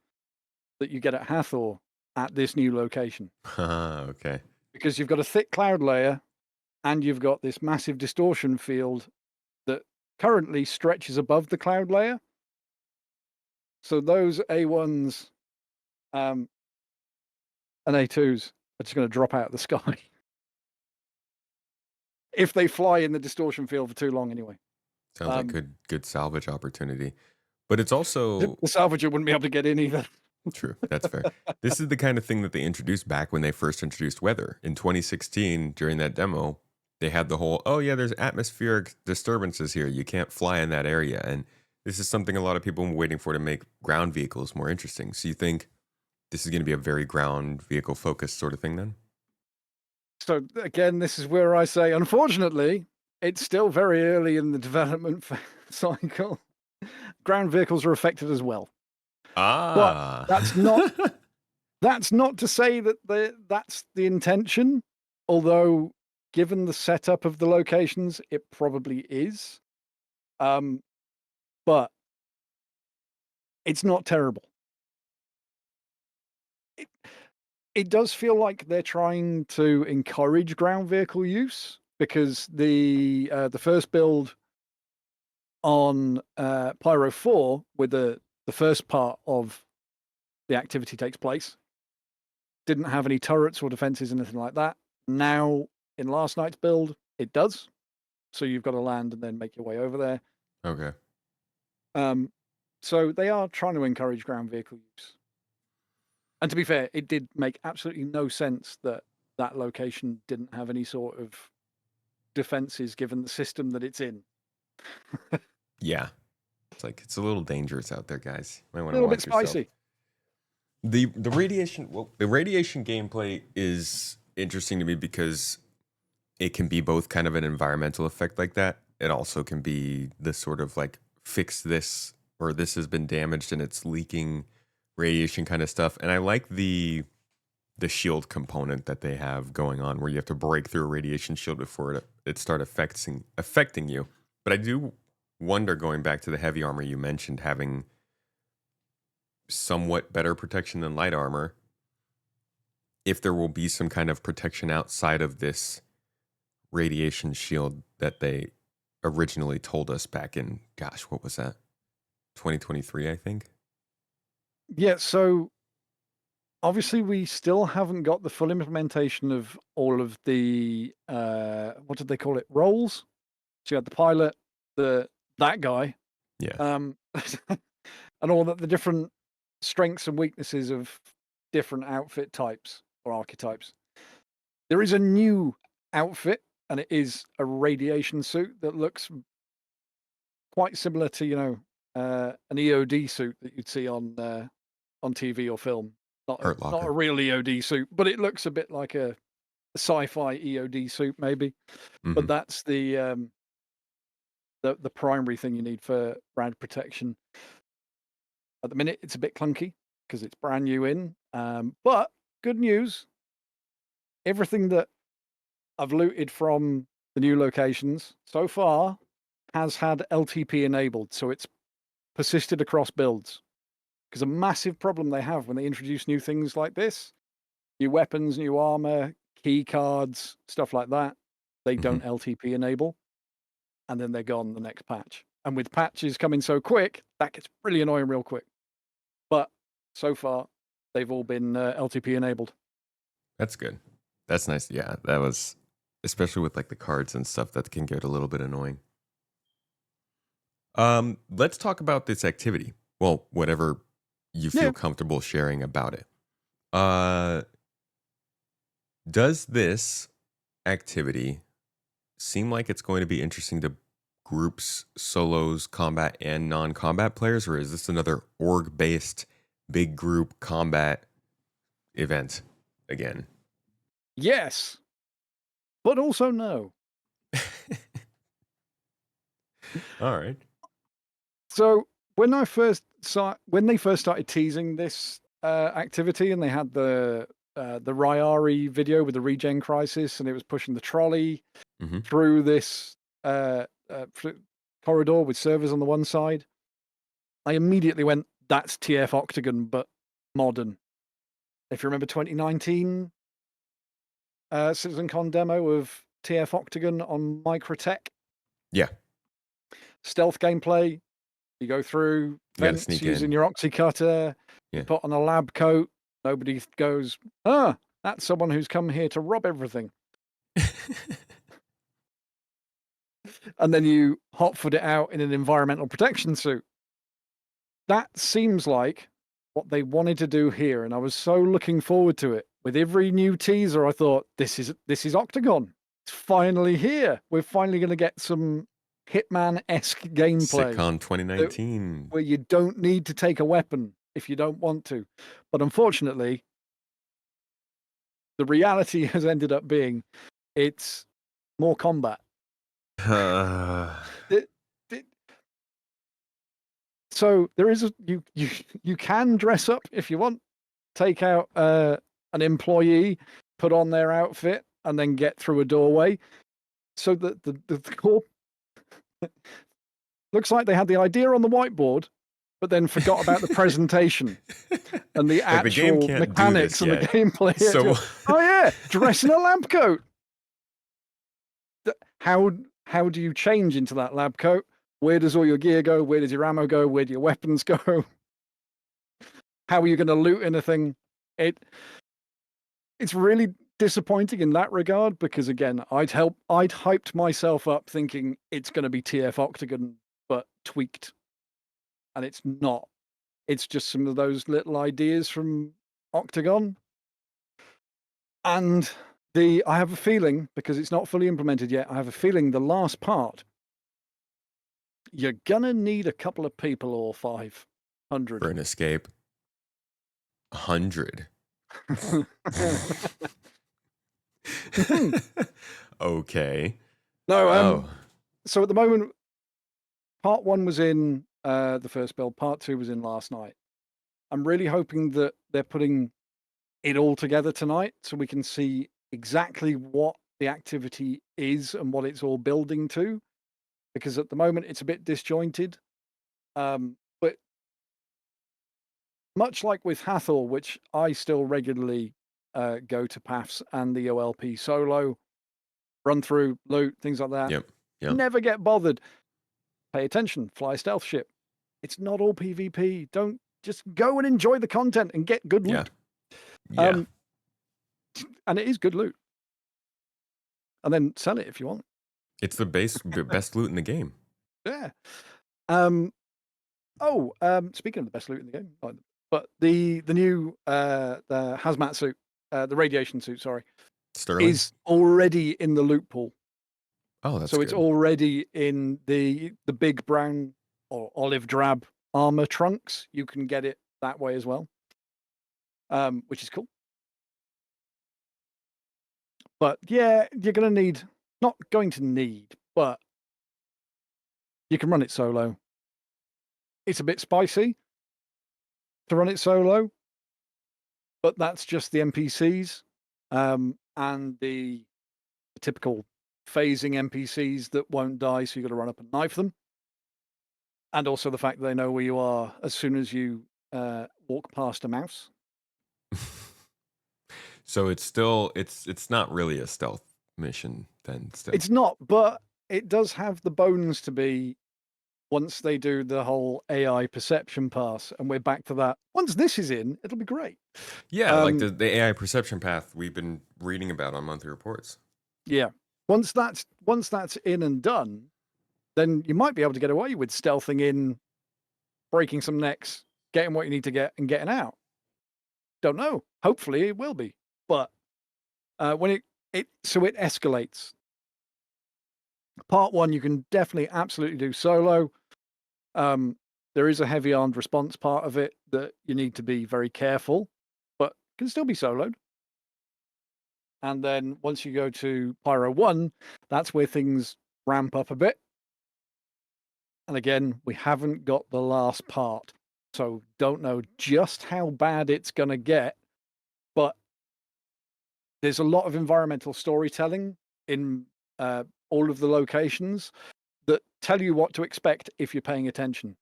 that you get at Hathor at this new location, Okay. because you've got a thick cloud layer and you've got this massive distortion field that currently stretches above the cloud layer. So those A1s and A2s are just going to drop out of the sky if they fly in the distortion field for too long anyway. Sounds like good salvage opportunity. But it's also The salvager wouldn't be able to get in either. true. That's fair. This is the kind of thing that they introduced back when they first introduced weather. In 2016, during that demo, they had the whole, oh, yeah, there's atmospheric disturbances here. You can't fly in that area. And this is something a lot of people were waiting for to make ground vehicles more interesting. So you think this is going to be a very ground vehicle focused sort of thing then? So again, this is where I say, unfortunately, it's still very early in the development cycle. Ground vehicles are affected as well. But Ah. that's not to say that that's the intention, although given the setup of the locations, it probably is. But it's not terrible. It does feel like they're trying to encourage ground vehicle use, because the first build on Pyro 4, where the first part of the activity takes place, didn't have any turrets or defenses, anything like that. Now, in last night's build, it does. So you've got to land and then make your way over there. Okay. So they are trying to encourage ground vehicle use. And to be fair, it did make absolutely no sense that that location didn't have any sort of defenses given the system that it's in. Yeah. It's like it's a little dangerous out there, guys. You might A want to little bit watch yourself. spicy. The radiation gameplay is interesting to me because it can be both kind of an environmental effect like that. It also can be the sort of like fix this, or this has been damaged and it's leaking radiation kind of stuff. And I like the shield component that they have going on, where you have to break through a radiation shield before it start affecting you. But I do wonder, going back to the heavy armor you mentioned, having somewhat better protection than light armor, if there will be some kind of protection outside of this radiation shield that they originally told us back in, gosh, what was that? 2023, I think. Yeah, so obviously we still haven't got the full implementation of all of the what did they call it? Roles. So you had the pilot, that guy, Yeah. and all the different strengths and weaknesses of different outfit types or archetypes. There is a new outfit, and it is a radiation suit that looks quite similar to an EOD suit that you'd see on TV or film. Hurt Not a Locker. real EOD suit, but it looks a bit like a sci-fi EOD suit maybe. Hmm. But that's the primary thing you need for brand protection. At the minute, it's a bit clunky because it's brand new in. But good news, everything that I've looted from the new locations so far has had LTP enabled, so it's persisted across builds. Because a massive problem they have when they introduce new things like this, new weapons, new armor, key cards, stuff like that, they don't LTP enable, and then they're gone the next patch. And with patches coming so quick, that gets really annoying real quick. But so far, they've all been LTP enabled. That's good. That's nice. Yeah, that was, especially with like the cards and stuff, that can get a little bit annoying. Let's talk about this activity. Well, whatever you feel Yeah. comfortable sharing about it. Does this activity seem like it's going to be interesting to groups, solos, combat, and non-combat players, or is this another org-based big group combat event again? Yes. but also no. All right. So when they first started teasing this activity, and they had the Ryari video with the regen crisis, and it was pushing the trolley Hmm. through this corridor with servers on the one side, I immediately went, "That's TF Octagon, but modern." If you remember 2019 CitizenCon demo of TF Octagon on Microtech, Yeah. stealth gameplay. You go through You gotta vents sneak using in. your oxycutter. You Yeah. put on a lab coat. Nobody goes, "Ah, that's someone who's come here to rob everything." And then you hotfoot it out in an environmental protection suit. That seems like what they wanted to do here, and I was so looking forward to it. With every new teaser, I thought, this is Octagon. It's finally here. We're finally going to get some Hitman-esque gameplay Sitcon 2019. where you don't need to take a weapon if you don't want to. But unfortunately, the reality has ended up being it's more combat. It- it- So there is you can dress up if you want, take out an employee, put on their outfit, and then get through a doorway. So the core looks like they had the idea on the whiteboard, but then forgot about the presentation and the Like, the game actual can't do mechanics this and the yet. gameplay. So Oh yeah, dress in a lab coat. How do you change into that lab coat? Where does all your gear go? Where does your ammo go? Where do your weapons go? How are you going to loot anything? It's really disappointing in that regard, because again, I'd hyped myself up thinking it's going to be TF Octagon but tweaked, and it's not. It's just some of those little ideas from Octagon. And I have a feeling, because it's not fully implemented yet, I have a feeling the last part, you're gonna need a couple of people or 500. for an escape. 100. Okay. No, Oh. so at the moment, part 1 was in the first build, part 2 was in last night. I'm really hoping that they're putting it all together tonight so we can see exactly what the activity is and what it's all building to, because at the moment it's a bit disjointed. But much like with Hathor, which I still regularly go to paths and the OLP solo, run through, loot, things like that. Yep. Yep. Never get bothered. Pay attention, fly stealth ship. It's not all PvP. Don't just go and enjoy the content and get good Yeah. loot. Yeah. And it is good loot. And then sell it if you want. It's the best loot in the game. Yeah. Speaking of the best loot in the game, but the new the hazmat suit, the radiation suit, sorry, Sterling. is already in the loot pool. Oh, that's So good. it's already in the big brown or olive drab armor trunks. You can get it that way as well, which is cool. But yeah, you're going to need, not going to need, but you can run it solo. It's a bit spicy to run it solo, but that's just the NPCs and the typical phasing NPCs that won't die, so you've got to run up and knife them. And also the fact that they know where you are as soon as you walk past a mouse. So it's still it's not really a stealth mission then still. It's not, but it does have the bones to be once they do the whole AI perception pass, and we're back to that. Once this is in, it'll be great. Yeah, like the AI perception path we've been reading about on monthly reports. Yeah. Once that's in and done, then you might be able to get away with stealthing in, breaking some necks, getting what you need to get, and getting out. Don't know. Hopefully it will be. But when it escalates. Part 1 you can definitely absolutely do solo. There is a heavy armed response part of it that you need to be very careful, but can still be soloed. And then once you go to Pyro 1, that's where things ramp up a bit. And again, we haven't got the last part. So don't know just how bad it's going to get. But there's a lot of environmental storytelling in all of the locations that tell you what to expect if you're paying attention.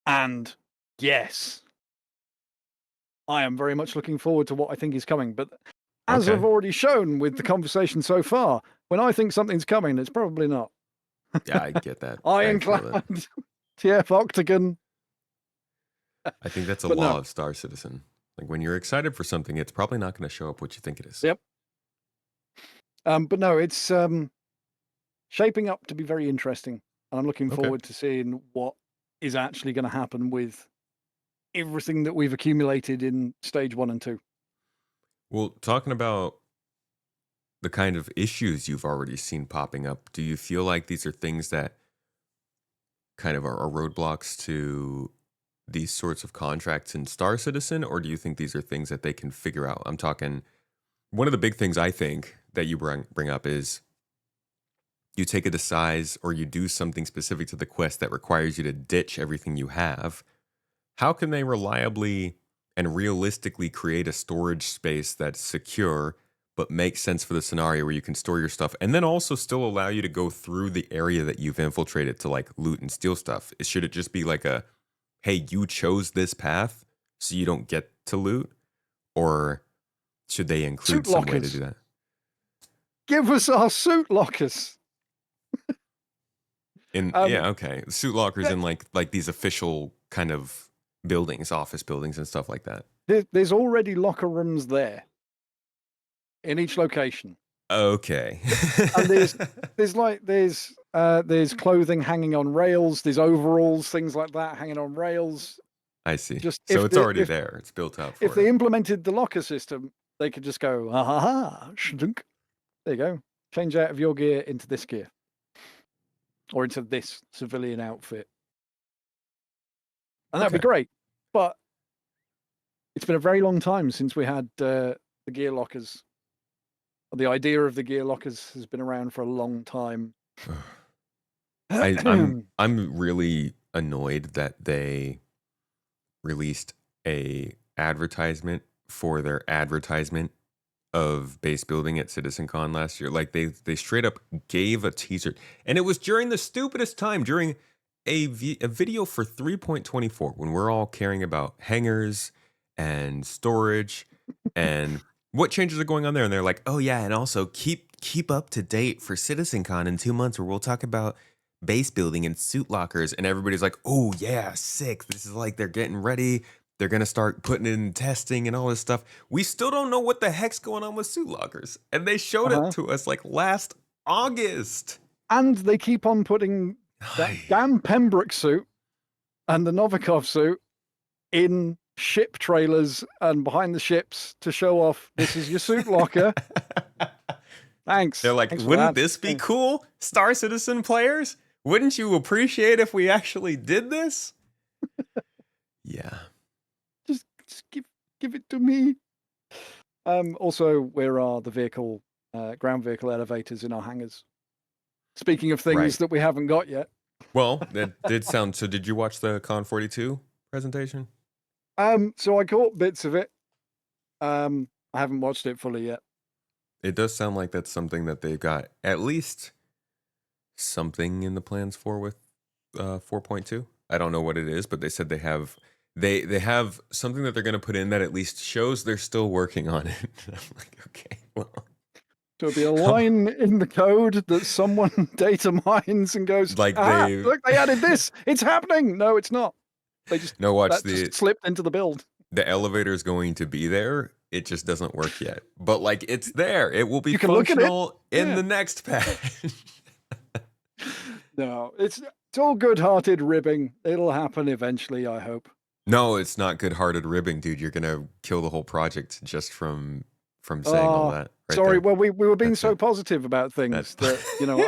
And yes, I am very much looking forward to what I think is coming. But as Okay. I've already shown with the conversation so far, when I think something's coming, it's probably not. Yeah, I get that. I feel Ironclad, that. TF Octagon. I think that's a But law no. of Star Citizen. Like when you're excited for something, it's probably not going to show up what you think it is. Yep. But no, it's shaping up to be very interesting. And I'm looking Okay. forward to seeing what is actually going to happen with everything that we've accumulated in stage 1 and 2. Well, talking about the kind of issues you've already seen popping up, do you feel like these are things that kind of are roadblocks to these sorts of contracts in Star Citizen, or do you think these are things that they can figure out? I'm talking, one of the big things I think that you bring up is you take a size or you do something specific to the quest that requires you to ditch everything you have. How can they reliably and realistically create a storage space that's secure but makes sense for the scenario where you can store your stuff and then also still allow you to go through the area that you've infiltrated to like loot and steal stuff? Should it just be like a, hey, you chose this path so you don't get to loot? Or should they include Suit some way to lockers. do that? Give us our suit lockers. Yeah, okay. Suit lockers yeah. in like these official kind of buildings, office buildings and stuff like that. There's already locker rooms there in each location. Okay. And there's clothing hanging on rails, there's overalls, things like that hanging on rails. I see. Just so it's already there. It's built up. If they implemented the locker system, they could just go, shunk. There you go. Change out of your gear into this gear. Or into this civilian outfit. And that'd be great. But it's been a very long time since we had the gear lockers. The idea of the gear lockers has been around for a long time. I'm really annoyed that they released a advertisement for their advertisement of base building at CitizenCon last year. Like they straight up gave a teaser, and it was during the stupidest time, during a video for 3.24 when we're all caring about hangars and storage and what changes are going on there. And they're like, oh yeah, and also keep up to date for CitizenCon in 2 months where we'll talk about base building and suit lockers. And everybody's like, oh yeah, sick. This is like they're getting ready. They're going to start putting it in testing and all this stuff. We still don't know what the heck's going on with suit lockers. And they showed it to us like last August. And they keep on putting that damn Pembroke suit and the Novikov suit in ship trailers and behind the ships to show off, this is your suit locker. Thanks. They're like, wouldn't this be cool, Star Citizen players? Wouldn't you appreciate if we actually did this? Yeah. Just give it to me. Also, where are the ground vehicle elevators in our hangars? Speaking of things that we haven't got yet. Well, that did sound. So, did you watch the Con 42 presentation? So I caught bits of it. I haven't watched it fully yet. It does sound like that's something that they've got at least something in the plans for with 4.2. I don't know what it is, but they said they have something that they're going to put in that at least shows they're still working on it. I'm like, okay, well. So it'll be a line in the code that someone data mines and goes, like look, they added this. It's happening. No, it's not. They just just slipped into the build. The elevator is going to be there. It just doesn't work yet. But like it's there. It will be you can functional look at it. in the next patch. No, it's all good-hearted ribbing. It'll happen eventually, I hope. No, it's not good-hearted ribbing, dude. You're gonna kill the whole project just from saying all that. Right sorry, there. well, we were being so positive about things that, you know,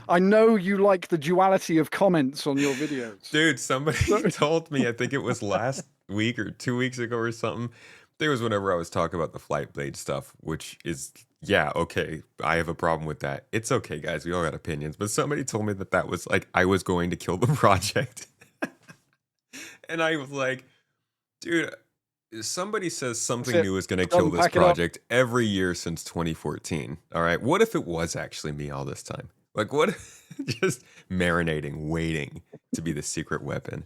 I know you like the duality of comments on your videos. Dude, somebody told me, I think it was last week or 2 weeks ago or something, there was whenever I was talking about the flight blade stuff, which is, yeah, okay, I have a problem with that. It's okay, guys. We all got opinions. But somebody told me that was like, I was going to kill the project. And I was like, dude, somebody says something it. new is going to Done, kill this pack it up. project every year since 2014. All right. What if it was actually me all this time? Like, what? Just marinating, waiting to be the secret weapon.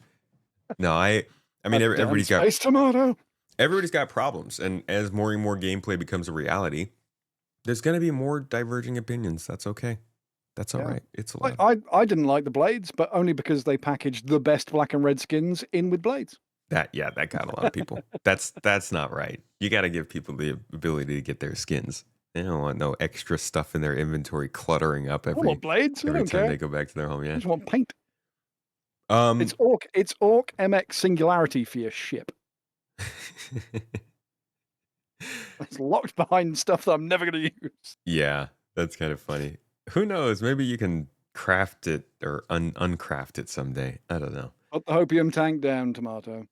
No, I mean, A damn everybody's got space tomato. everybody's got problems, and as more and more gameplay becomes a reality, there's going to be more diverging opinions. That's okay. That's all Yeah. right. It's Like, allowed. I didn't like the blades, but only because they packaged the best black and red skins in with blades. That got a lot of people. That's not right. You got to give people the ability to get their skins. They don't want no extra stuff in their inventory cluttering up I every want blades. I every don't time care. they go back to their home. I Yeah. just want paint. Um. It's Orc MX Singularity for your ship. It's locked behind stuff that I'm never going to use. Yeah, that's kind of funny. Who knows? Maybe you can craft it or uncraft it someday. I don't know. Put the hopium tank down, tomato.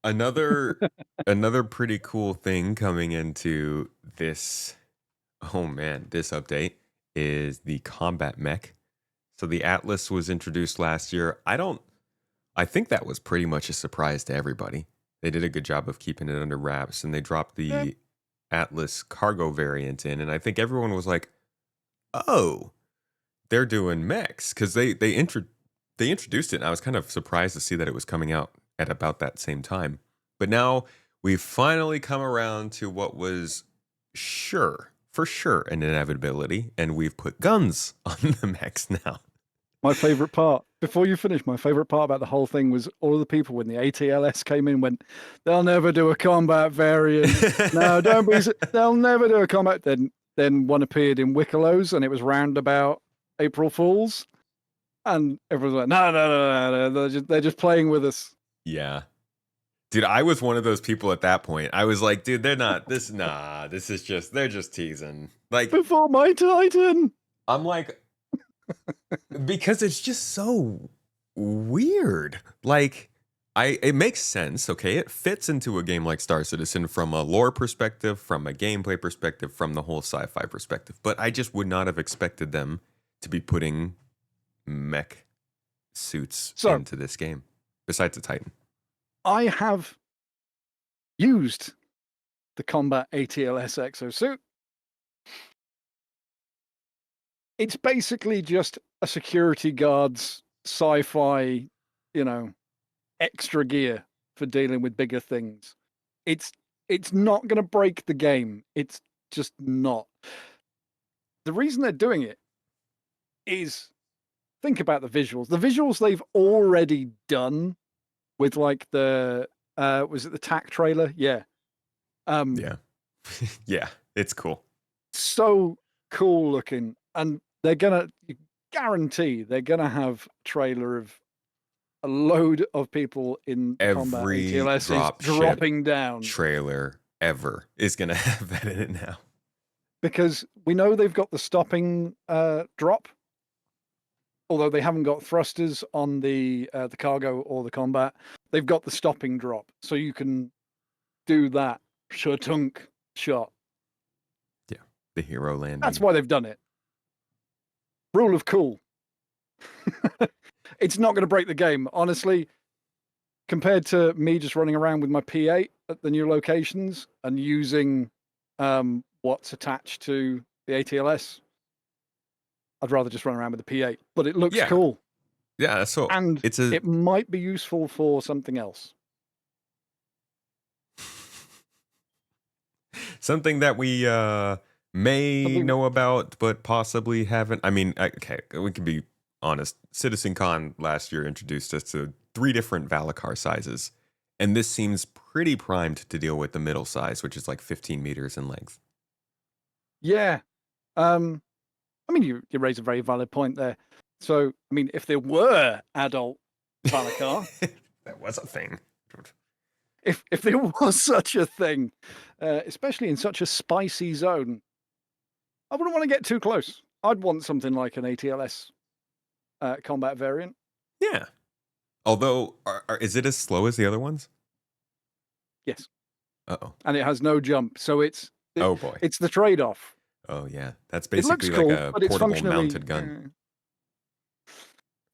Another another pretty cool thing coming into this, oh man, this update is the combat mech. So the Atlas was introduced last year. I think that was pretty much a surprise to everybody. They did a good job of keeping it under wraps, and they dropped the Yeah. Atlas cargo variant in, and I think everyone was like, "Oh, they're doing mechs," because they introduced it, and I was kind of surprised to see that it was coming out at about that same time. But now we've finally come around to what was for sure, an inevitability, and we've put guns on the mechs now. My favorite part, before you finish, my favorite part about the whole thing was all of the people when the ATLS came in went, they'll never do a combat variant. No, don't be. They'll never do a combat. Then one appeared in Wickelos, and it was round about April Fools, and everyone's like, no, they're just playing with us. Yeah. Dude, I was one of those people at that point. I was like, dude, they're not this is just they're just teasing. Like, Before my Titan. I'm like, because it's just so weird. Like, it makes sense, okay? It fits into a game like Star Citizen from a lore perspective, from a gameplay perspective, from the whole sci-fi perspective. But I just would not have expected them to be putting mech suits into this game, besides the Titan. I have used the Combat ATLS exosuit. It's basically just a security guard's sci-fi, extra gear for dealing with bigger things. It's not going to break the game. It's just not. The reason they're doing it is, think about the visuals. The visuals they've already done with like the was it the TAC trailer? Yeah. Yeah. Yeah, it's cool. So cool looking. And they're gonna guarantee they're gonna have a trailer of a load of people in combat Every ATLS dropping down. Trailer ever is gonna have that in it now. Because we know they've got the stopping drop. Although they haven't got thrusters on the cargo or the combat, they've got the stopping drop, so you can do that shatunk shot. Yeah, the hero landing. That's why they've done it. Rule of cool. It's not going to break the game, honestly. Compared to me just running around with my P8 at the new locations and using what's attached to the ATLS, I'd rather just run around with the P8, but it looks cool. Yeah, so and it might be useful for something else. Something that we may know about, but possibly haven't. I mean, okay, we can be honest. Citizen Con last year introduced us to 3 different Valacar sizes, and this seems pretty primed to deal with the middle size, which is like 15 meters in length. Yeah. I mean, you raise a very valid point there. So, I mean, if there were adult Valacar, that was a thing. If there was such a thing, especially in such a spicy zone, I wouldn't want to get too close. I'd want something like an ATLS combat variant. Yeah. Although, is it as slow as the other ones? Yes. Uh-oh. and it has no jump. So Oh boy. it's the trade-off. Oh yeah. That's It looks basically like cool, a but it's portable functionally mounted gun.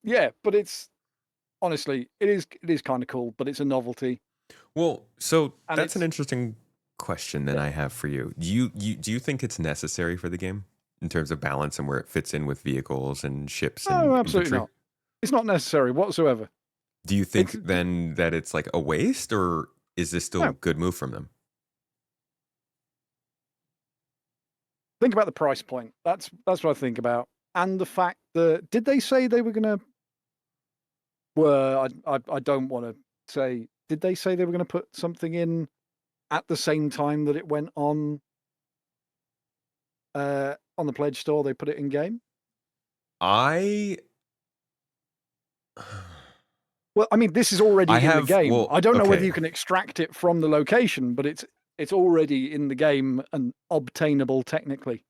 yeah, but it's honestly it is kind of cool, but it's a novelty, Well, so and that's an it's interesting question that yeah. I have for you. Do you think it's necessary for the game in terms of balance and where it fits in with vehicles and ships No, and absolutely infantry? not. It's not necessary whatsoever. Do you It's think then that it's like a waste, or is this still a no. good move from them? Think about the price point. That's what I think about, and the fact that did they say they were gonna? Well, I don't want to say. Did they say they were going to put something in at the same time that it went on the pledge store? They put it in game. I Well, I mean, this is already I in the have game. well, I don't know whether okay. you can extract it from the location, but it's already in the game and obtainable technically.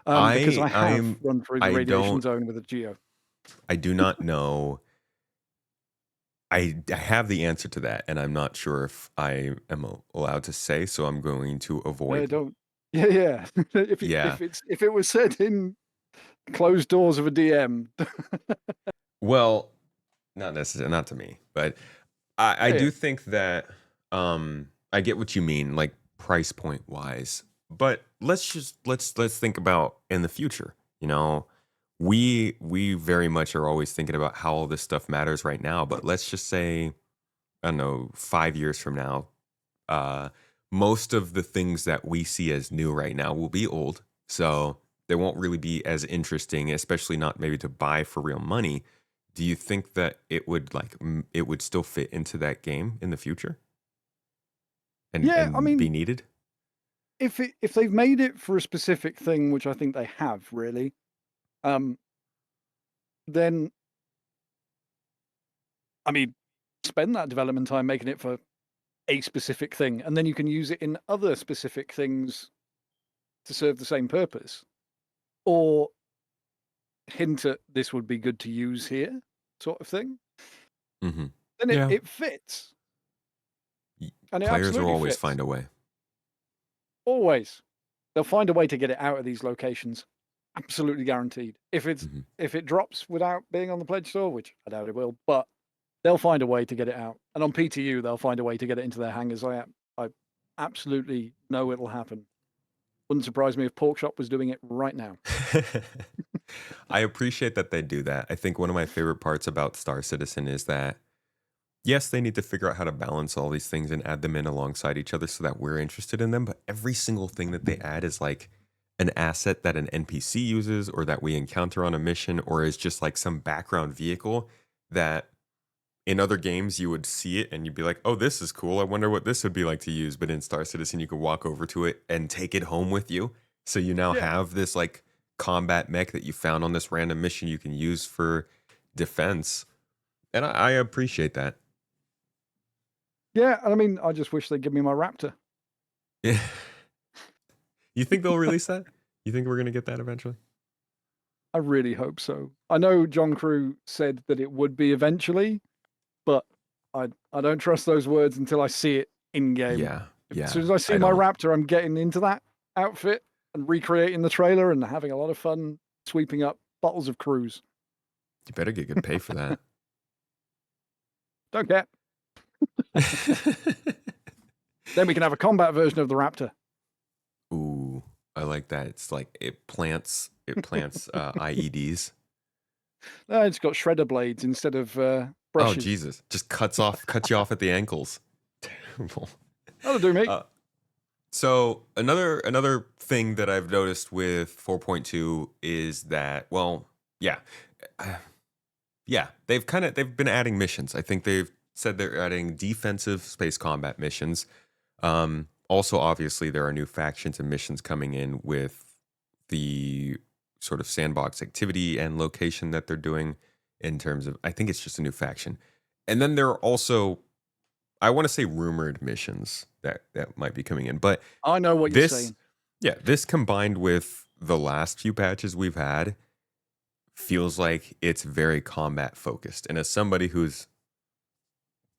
Because I I have I'm run through the I radiation don't zone with a geo. I do not know. I have the answer to that, and I'm not sure if I am allowed to say, so I'm going to avoid. Don't. Yeah, yeah. Yeah. If it was said in closed doors of a DM, Well, not necessarily, not to me, but I yeah, do think that I get what you mean, like price point wise. But let's think about in the future. You know, we very much are always thinking about how all this stuff matters right now. But let's just say, I don't know, 5 years from now, uh, most of the things that we see as new right now will be old. So they won't really be as interesting, especially not maybe to buy for real money. Do you think that it would it would still fit into that game in the future yeah. I and be mean, needed? if they've made it for a specific thing, which I think they have really, um, then I mean, spend that development time making it for a specific thing, and then you can use it in other specific things to serve the same purpose, or hint at this would be good to use here, sort of thing. Hmm. Then Yeah. it fits, and it Players will absolutely always fits. find a way. Always, they'll find a way to get it out of these locations. Absolutely guaranteed. Hmm. If it drops without being on the pledge store, which I doubt it will, but they'll find a way to get it out. And on PTU, they'll find a way to get it into their hangars. I absolutely know it'll happen. Wouldn't surprise me if Porkshop was doing it right now. I appreciate that they do that. I think one of my favorite parts about Star Citizen is that yes, they need to figure out how to balance all these things and add them in alongside each other so that we're interested in them. But every single thing that they add is like an asset that an NPC uses or that we encounter on a mission or is just like some background vehicle that in other games you would see it and you'd be like, oh, this is cool. I wonder what this would be like to use. But in Star Citizen, you could walk over to it and take it home with you. So you now Yeah. have this like combat mech that you found on this random mission you can use for defense. And I appreciate that. Yeah. And I mean, I just wish they'd give me my Raptor. Yeah. You think they'll release that? You think we're going to get that eventually? I really hope so. I know John Crew said that it would be eventually, but I don't trust those words until I see it in game. Yeah. As Yeah. soon as I see I my don't. Raptor, I'm getting into that outfit and recreating the trailer and having a lot of fun sweeping up bottles of cruise. You better get good pay for that. Don't care. Then we can have a combat version of the Raptor. Ooh, I like that. It's like it plants IEDs. It's got shredder blades instead of Oh brushes. Jesus! Just cuts you off at the ankles. Terrible. That'll do, mate. Uh, so another thing that I've noticed with 4.2 is that yeah, uh, yeah, they've been adding missions. I think they've said they're adding defensive space combat missions. Also, obviously, there are new factions and missions coming in with the sort of sandbox activity and location that they're doing in terms of, I think it's just a new faction. And then there are also, I want to say rumored missions that might be coming in. But I know what you're this, saying. yeah, this combined with the last few patches we've had feels like it's very combat focused. And as somebody who's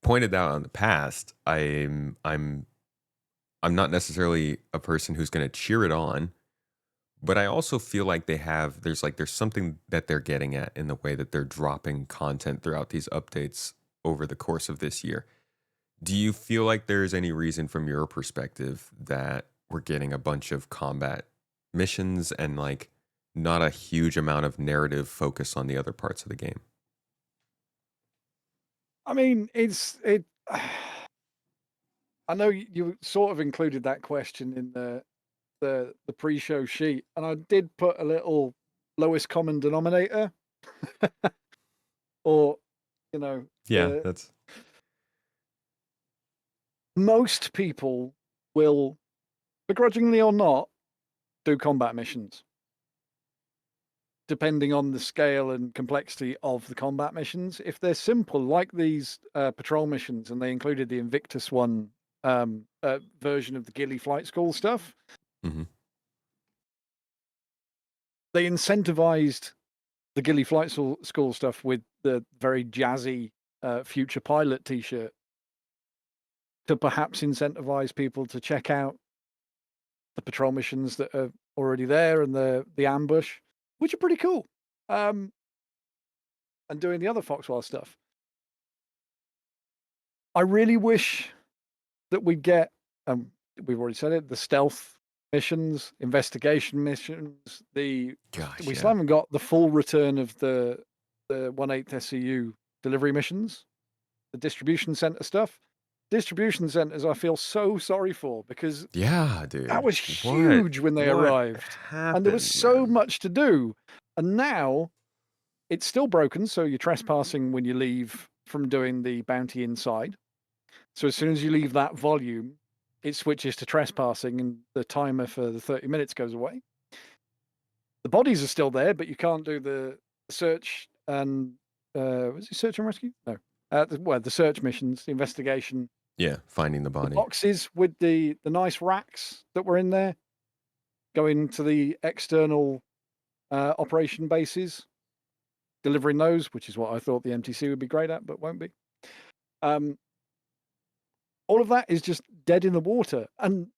pointed out in the past, I'm I'm not necessarily a person who's going to cheer it on, but I also feel like there's something that they're getting at in the way that they're dropping content throughout these updates over the course of this year. Do you feel like there's any reason from your perspective that we're getting a bunch of combat missions and like not a huge amount of narrative focus on the other parts of the game? I mean, it. I know you sort of included that question in the pre-show sheet, and I did put a little lowest common denominator, or you know, Yeah, the that's most people will, begrudgingly or not, do combat missions, depending on the scale and complexity of the combat missions. If they're simple, like these patrol missions, and they included the Invictus one version of the Ghillie Flight School stuff, hmm they incentivized the Ghillie Flight School stuff with the very jazzy Future Pilot T-shirt to perhaps incentivize people to check out the patrol missions that are already there and the ambush, which are pretty cool. And doing the other Foxwell stuff. I really wish that we get, we've already said it, the stealth missions, investigation missions. We gosh, still yeah. haven't got the full return of the 1/8 SCU delivery missions, the distribution center stuff. Distribution centers, I feel so sorry for, because Yeah, that dude. was huge when they What arrived, and there was happened, so man? much to do. And now it's still broken, so you're trespassing when you leave from doing the bounty inside. So as soon as you leave that volume, it switches to trespassing, and the timer for the 30 minutes goes away. The bodies are still there, but you can't do the search and was it search and rescue? No, the search missions, the investigation, Yeah, finding the the body. boxes with the nice racks that were in there, going to the external operation bases, delivering those, which is what I thought the MTC would be great at, but won't be. Um, all of that is just dead in the water. And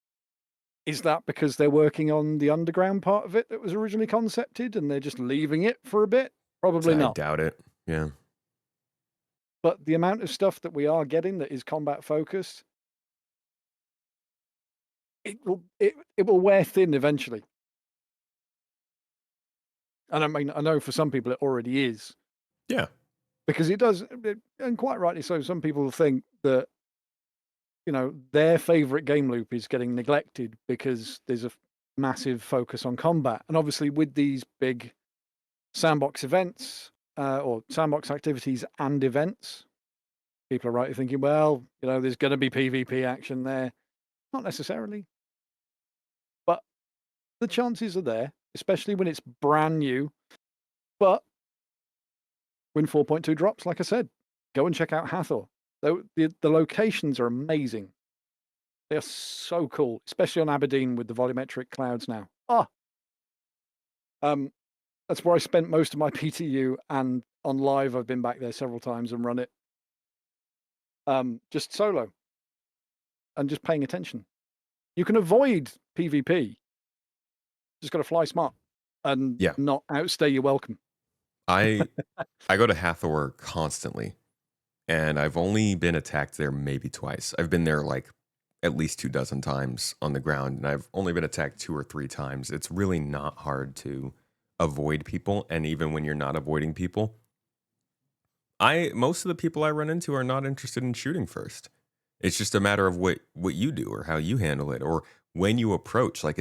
is that because they're working on the underground part of it that was originally concepted and they're just leaving it for a bit? Probably I not. doubt it. Yeah. But the amount of stuff that we are getting that is combat focused, it will wear thin eventually. And I mean, I know for some people it already is, Yeah. because it does, and quite rightly so. Some people think that their favorite game loop is getting neglected because there's a massive focus on combat, and obviously with these big sandbox events or sandbox activities and events, people are rightly thinking, well, there's going to be PvP action there. Not necessarily, but the chances are there, especially when it's brand new. But when 4.2 drops, like I said, go and check out Hathor. The locations are amazing. They are so cool, especially on Aberdeen with the volumetric clouds now. Um, that's where I spent most of my PTU, and on live, I've been back there several times and run it. Just solo and just paying attention. You can avoid PvP. Just got to fly smart and Yeah. not outstay your welcome. I I go to Hathor constantly, and I've only been attacked there maybe twice. I've been there like at least 24 times on the ground, and I've only been attacked 2 or 3 times. It's really not hard to avoid people, and even when you're not avoiding people, I most of the people I run into are not interested in shooting first. It's just a matter of what you do or how you handle it or when you approach. Like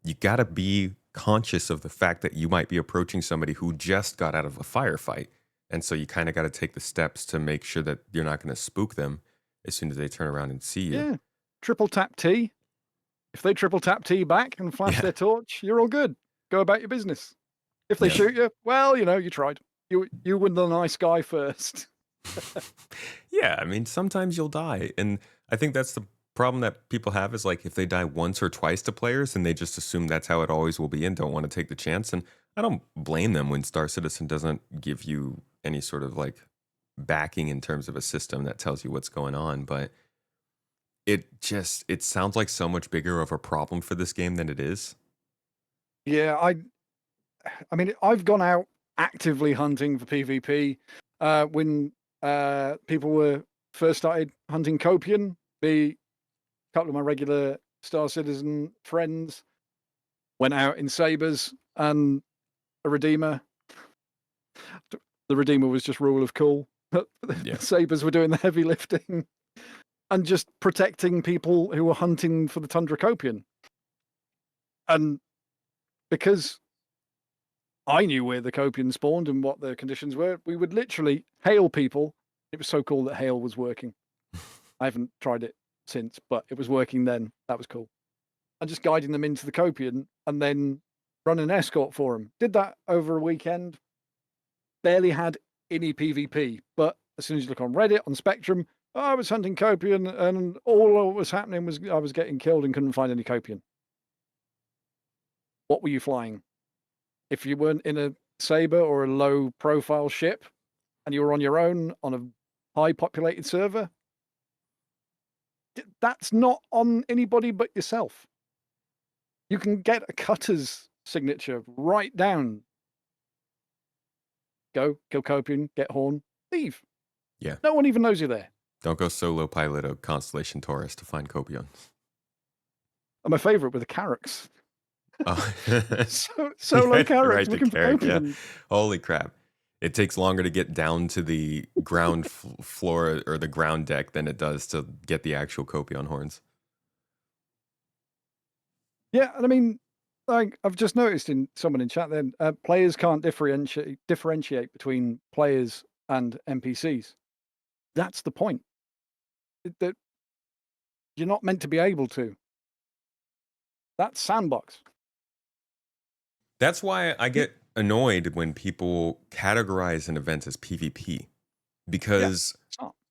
you got to be conscious of the fact that you might be approaching somebody who just got out of a firefight. And so you kind of got to take the steps to make sure that you're not going to spook them as soon as they turn around and see you. Yeah. Triple tap T. If they triple tap T back and flash Yeah. their torch, you're all good. Go about your business. If they Yeah. shoot you, well, you tried. You were the nice guy first. Yeah, I mean, sometimes you'll die. And I think that's the problem that people have is like if they die once or twice to players and they just assume that's how it always will be and don't want to take the chance. And I don't blame them when Star Citizen doesn't give you any sort of like backing in terms of a system that tells you what's going on. But it sounds like so much bigger of a problem for this game than it is. Yeah, I mean, I've gone out actively hunting for PvP when people were first started hunting Copian. A couple of my regular Star Citizen friends went out in sabers and a Redeemer. The Redeemer was just rule of cool. But Yeah. the sabers were doing the heavy lifting and just protecting people who were hunting for the Tundra Copian. And because I knew where the Copian spawned and what the conditions were, we would literally hail people. It was so cool that hail was working. I haven't tried it since, but it was working then. That was cool. And just guiding them into the Copian and then run an escort for them. Did that over a weekend. Barely had any PvP, but as soon as you look on Reddit, on Spectrum, I was hunting Copian and all that was happening was I was getting killed and couldn't find any Copian. What were you flying? If you weren't in a saber or a low profile ship and you were on your own on a high populated server, that's not on anybody but yourself. You can get a cutter's signature right down. Go, kill Copian, get Horn, leave. Yeah. No one even knows you're there. Don't go solo pilot a Constellation Taurus to find Copion. And my favourite were the Carracks. Oh. Solo Yeah, Carracks right, the looking for Carrack, yeah. Copian. Holy crap. It takes longer to get down to the ground floor or the ground deck than it does to get the actual Copion horns. Yeah, and I mean, like I've just noticed in someone in chat then, players can't differentiate between players and NPCs. That's the point. That you're not meant to be able to. That's Sandbox. That's why I get annoyed when people categorize an event as PvP, because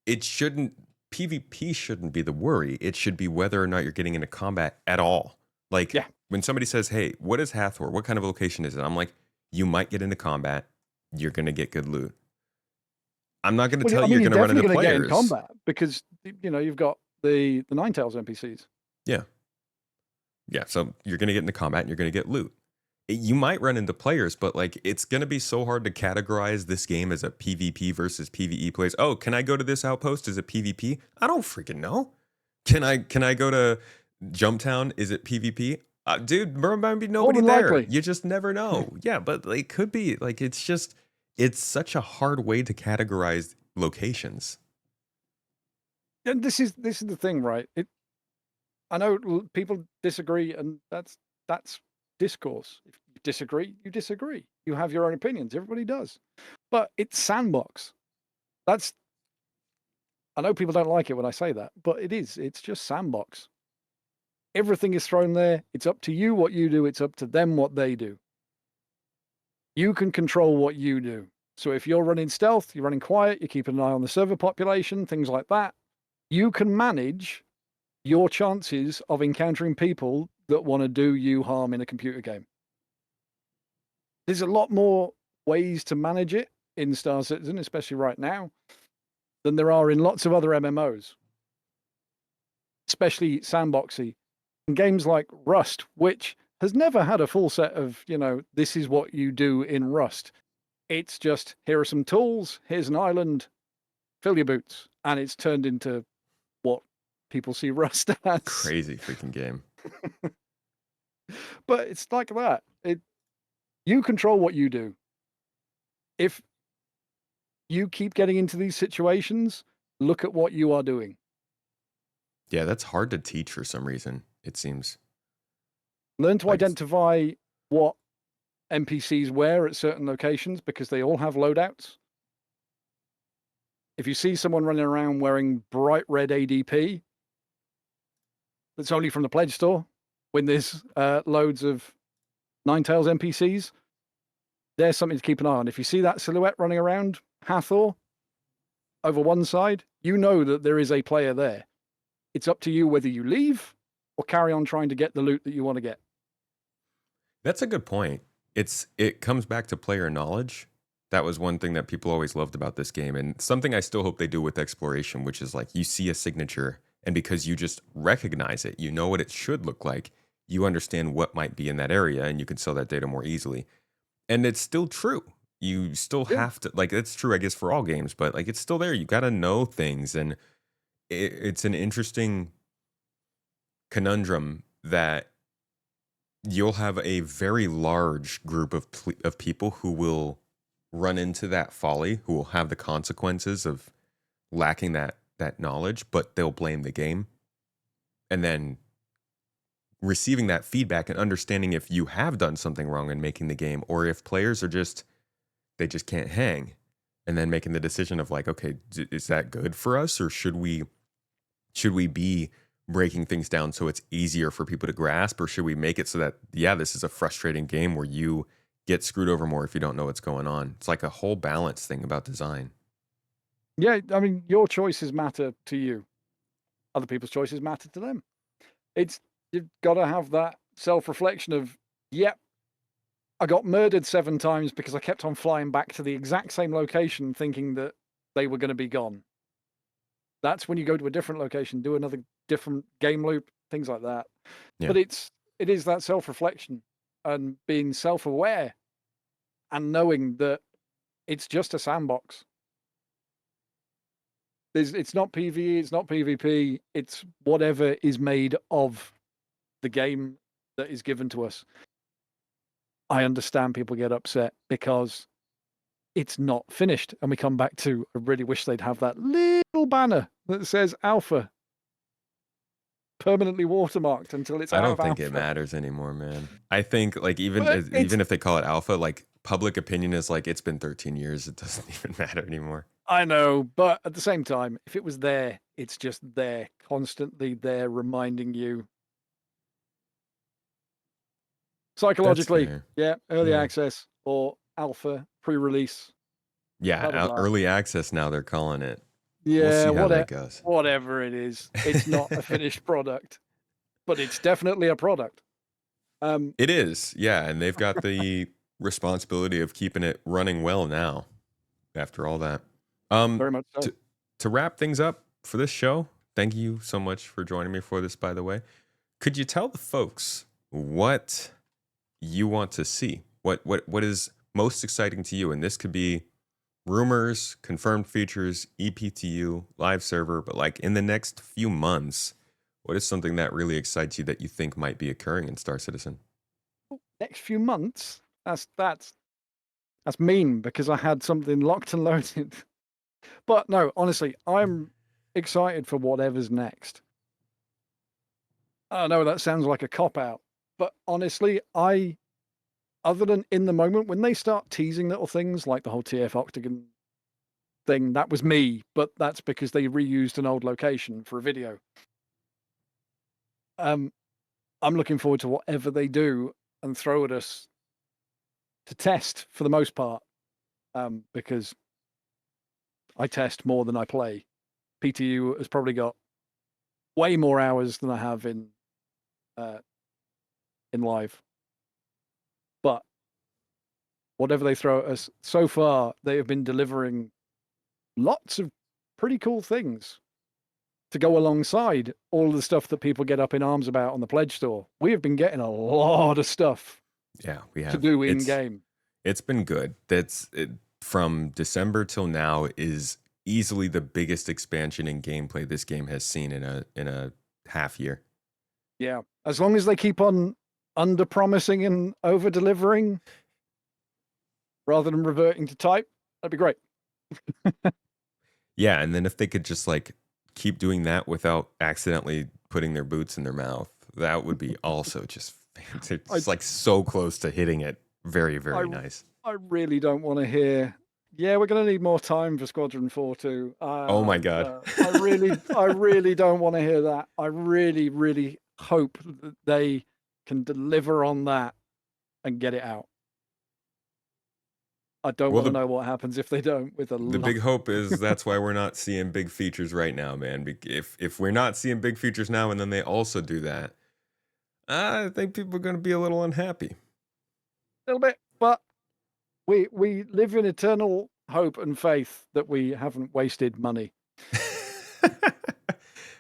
It's not. PvP shouldn't be the worry. It should be whether or not you're getting into combat at all. Like Yeah. when somebody says, "Hey, what is Hathor? What kind of location is it?" I'm like, you might get into combat. You're going to get good loot. I'm not going to tell you you're going to run into definitely players. get in combat because you've got the Ninetales NPCs. Yeah. So you're going to get into combat and you're going to get loot. You might run into players, but like it's going to be so hard to categorize this game as a PvP versus PvE place. Oh, can I go to this outpost? Is it PvP? I don't freaking know. Can I go to Jumptown? Is it PvP? Dude, there might be nobody there. Likely. You just never know. Yeah, but it could be. Like it's such a hard way to categorize locations. And this is the thing, right? I know people disagree, and that's discourse. If you disagree, you disagree. You have your own opinions. Everybody does. But it's Sandbox. I know people don't like it when I say that, but it is. It's just Sandbox. Everything is thrown there. It's up to you what you do. It's up to them what they do. You can control what you do. So if you're running stealth, you're running quiet, you're keeping an eye on the server population, things like that, you can manage your chances of encountering people that want to do you harm in a computer game. There's a lot more ways to manage it in Star Citizen, especially right now, than there are in lots of other MMOs, especially sandboxy. And games like Rust, which has never had a full set of, this is what you do in Rust. It's just, here are some tools, here's an island, fill your boots. And it's turned into what people see Rust as. Crazy freaking game. But it's like that. You control what you do. If you keep getting into these situations, look at what you are doing. Yeah, that's hard to teach for some reason, it seems. Learn to identify what NPCs wear at certain locations because they all have loadouts. If you see someone running around wearing bright red ADP, that's only from the pledge store. When there's loads of Ninetales NPCs, there's something to keep an eye on. If you see that silhouette running around, Hathor, over one side, you know that there is a player there. It's up to you whether you leave or carry on trying to get the loot that you want to get. That's a good point. It comes back to player knowledge. That was one thing that people always loved about this game, and something I still hope they do with exploration, which is like you see a signature And because you just recognize it, you know what it should look like, you understand what might be in that area, and you can sell that data more easily. And it's still true. You still Yeah. have to, like, it's true, I guess, for all games, but like, it's still there. You got to know things. And it's an interesting conundrum that you'll have a very large group of people who will run into that folly, who will have the consequences of lacking that knowledge, but they'll blame the game. And then receiving that feedback and understanding if you have done something wrong in making the game, or if players are just, they just can't hang, and then making the decision of like, okay, is that good for us, or should we be breaking things down so it's easier for people to grasp, or should we make it so that, yeah, this is a frustrating game where you get screwed over more if you don't know what's going on. It's like a whole balance thing about design. Yeah, I mean, your choices matter to you. Other people's choices matter to them. You've got to have that self-reflection of, yep, I got murdered 7 times because I kept on flying back to the exact same location thinking that they were going to be gone. That's when you go to a different location, do another different game loop, things like that. Yeah. But it is that self-reflection and being self-aware and knowing that it's just a sandbox. It's not PvE, it's not PvP, it's whatever is made of the game that is given to us. I understand people get upset because it's not finished. And we come back to, I really wish they'd have that little banner that says alpha permanently watermarked until it's I out don't of think it alpha. matters anymore, man. I think like even But even if they call it alpha, like public opinion is like, it's been 13 years. It doesn't even matter anymore. I know, but at the same time, if it was there, it's just there, constantly there, reminding you. Psychologically, fair. yeah, early Yeah. access or alpha pre-release. Yeah, Blah, blah, blah. early access now they're calling it. We'll Yeah, see how that goes. whatever it is. It's not a finished product, but it's definitely a product. It is, yeah, and they've got the responsibility of keeping it running well now after all that. Very much so. To wrap things up for this show, thank you so much for joining me for this, by the way. Could you tell the folks what you want to see? What is most exciting to you? And this could be rumors, confirmed features, EPTU, live server, but like in the next few months, what is something that really excites you that you think might be occurring in Star Citizen? Next few months, that's mean because I had something locked and loaded. But no, honestly, I'm excited for whatever's next. I know that sounds like a cop-out, but honestly, other than in the moment, when they start teasing little things like the whole TF Octagon thing, that was me, but that's because they reused an old location for a video. I'm looking forward to whatever they do and throw at us to test for the most part, because I test more than I play. PTU has probably got way more hours than I have in live. But whatever they throw at us, so far they have been delivering lots of pretty cool things to go alongside all the stuff that people get up in arms about on the Pledge store. We have been getting a lot of stuff Yeah, we have to do in game. It's been good. From December till now is easily the biggest expansion in gameplay this game has seen in a half year. Yeah, as long as they keep on under promising and over delivering rather than reverting to type, that'd be great. Yeah, and then if they could just like keep doing that without accidentally putting their boots in their mouth, that would be also just it's like so close to hitting it. Very, very nice. I really don't want to hear, yeah, we're going to need more time for Squadron 4 too. Oh my God. I really don't want to hear that. I really, really hope that they can deliver on that and get it out. I don't want to know what happens if they don't. The big hope is that's why we're not seeing big features right now, man. If we're not seeing big features now and then they also do that, I think people are going to be a little unhappy. A little bit, but we live in eternal hope and faith that we haven't wasted money.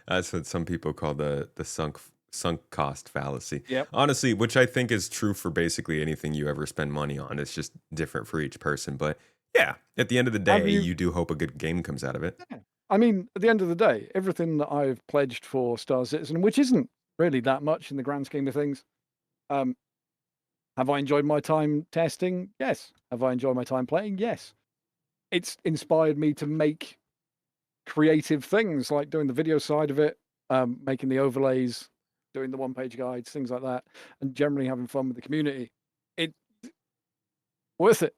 That's what some people call the sunk cost fallacy. Yep. Honestly, which I think is true for basically anything you ever spend money on. It's just different for each person. But yeah, at the end of the Have day, you? you do hope a good game comes out of it. Yeah. I mean, at the end of the day, everything that I've pledged for Star Citizen, which isn't really that much in the grand scheme of things, have I enjoyed my time testing? Yes. Have I enjoyed my time playing? Yes. It's inspired me to make creative things like doing the video side of it, making the overlays, doing the one-page guides, things like that, and generally having fun with the community. It worth it.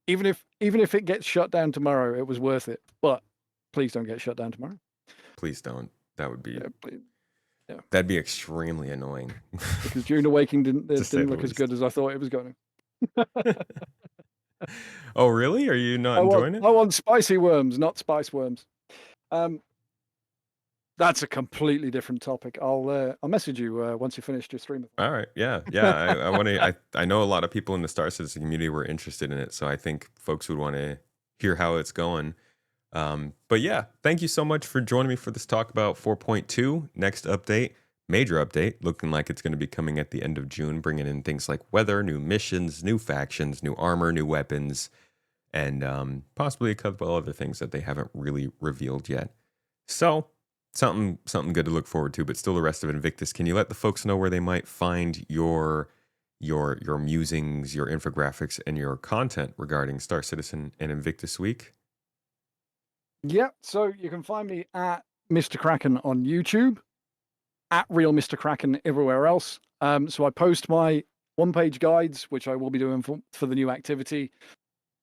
Even if it gets shut down tomorrow, it was worth it. But please don't get shut down tomorrow. Please don't. That would be Yeah, please. that'd be extremely annoying. Because June Awakening didn't To say the look as least. good as I thought it was going to. Oh, really? Are you not I enjoying it? want spicy worms, not spice worms. That's a completely different topic. I'll message you once you finished your stream. All right. Yeah. Yeah. I want to. I know a lot of people in the Star Citizen community were interested in it, so I think folks would want to hear how it's going. But yeah, thank you so much for joining me for this talk about 4.2. Next update, major update, looking like it's going to be coming at the end of June, bringing in things like weather, new missions, new factions, new armor, new weapons, and possibly a couple other things that they haven't really revealed yet. So something good to look forward to. But still, the rest of Invictus. Can you let the folks know where they might find your musings, your infographics, and your content regarding Star Citizen and Invictus Week? Yeah, so you can find me at MrKraken on YouTube, at Real MrKraken everywhere else. So I post my one-page guides, which I will be doing for the new activity,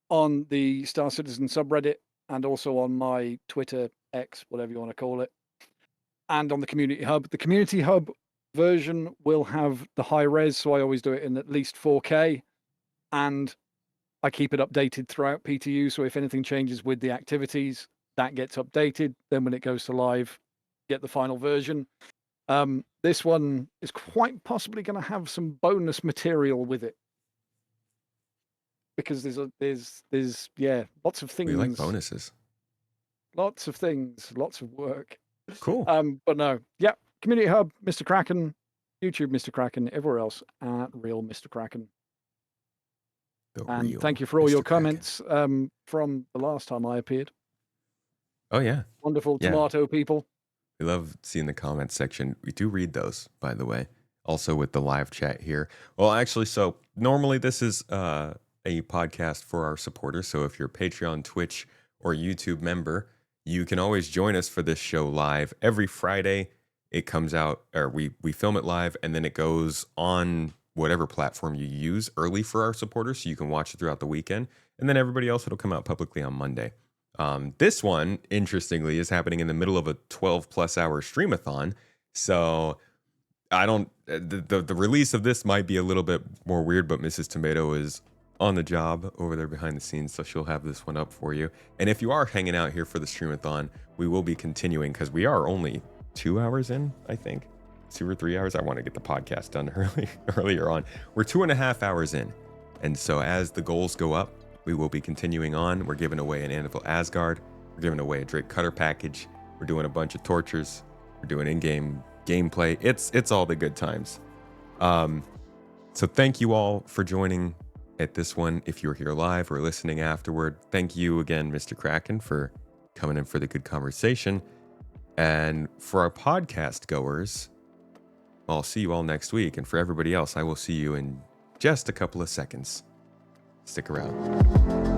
on the Star Citizen subreddit and also on my Twitter, X, whatever you want to call it, and on the Community Hub. The Community Hub version will have the high res, so I always do it in at least 4K, and I keep it updated throughout PTU, so if anything changes with the activities, that gets updated. Then when it goes to live, get the final version. This one is quite possibly going to have some bonus material with it, because there's lots of things. We like bonuses. Lots of things, lots of work. Cool. But no, yeah, Community Hub, MrKraken, YouTube, MrKraken, everywhere else at Real MrKraken. And thank you for all your comments from the last time I appeared. Oh yeah, wonderful tomato people. We love seeing the comments section. We do read those, by the way. Also with the live chat here. Well, actually, so normally this is a podcast for our supporters. So if you're a Patreon, Twitch, or YouTube member, you can always join us for this show live. Every Friday, it comes out, or we film it live, and then it goes on whatever platform you use early for our supporters, so you can watch it throughout the weekend. And then everybody else, it'll come out publicly on Monday. This one, interestingly, is happening in the middle of a 12+ hour streamathon. So I don't, the release of this might be a little bit more weird, but Mrs. Tomato is on the job over there behind the scenes, so she'll have this one up for you. And if you are hanging out here for the streamathon, we will be continuing because we are only 2 hours in, I think. 2 or 3 hours. I want to get the podcast done earlier on. We're 2.5 hours in. And so as the goals go up, we will be continuing on. We're giving away an Anvil Asgard. We're giving away a Drake Cutter package. We're doing a bunch of tortures. We're doing in-game gameplay. It's all the good times. So thank you all for joining at this one. If you're here live or listening afterward, thank you again, MrKraken, for coming in for the good conversation. And for our podcast goers, I'll see you all next week. And for everybody else, I will see you in just a couple of seconds. Stick around.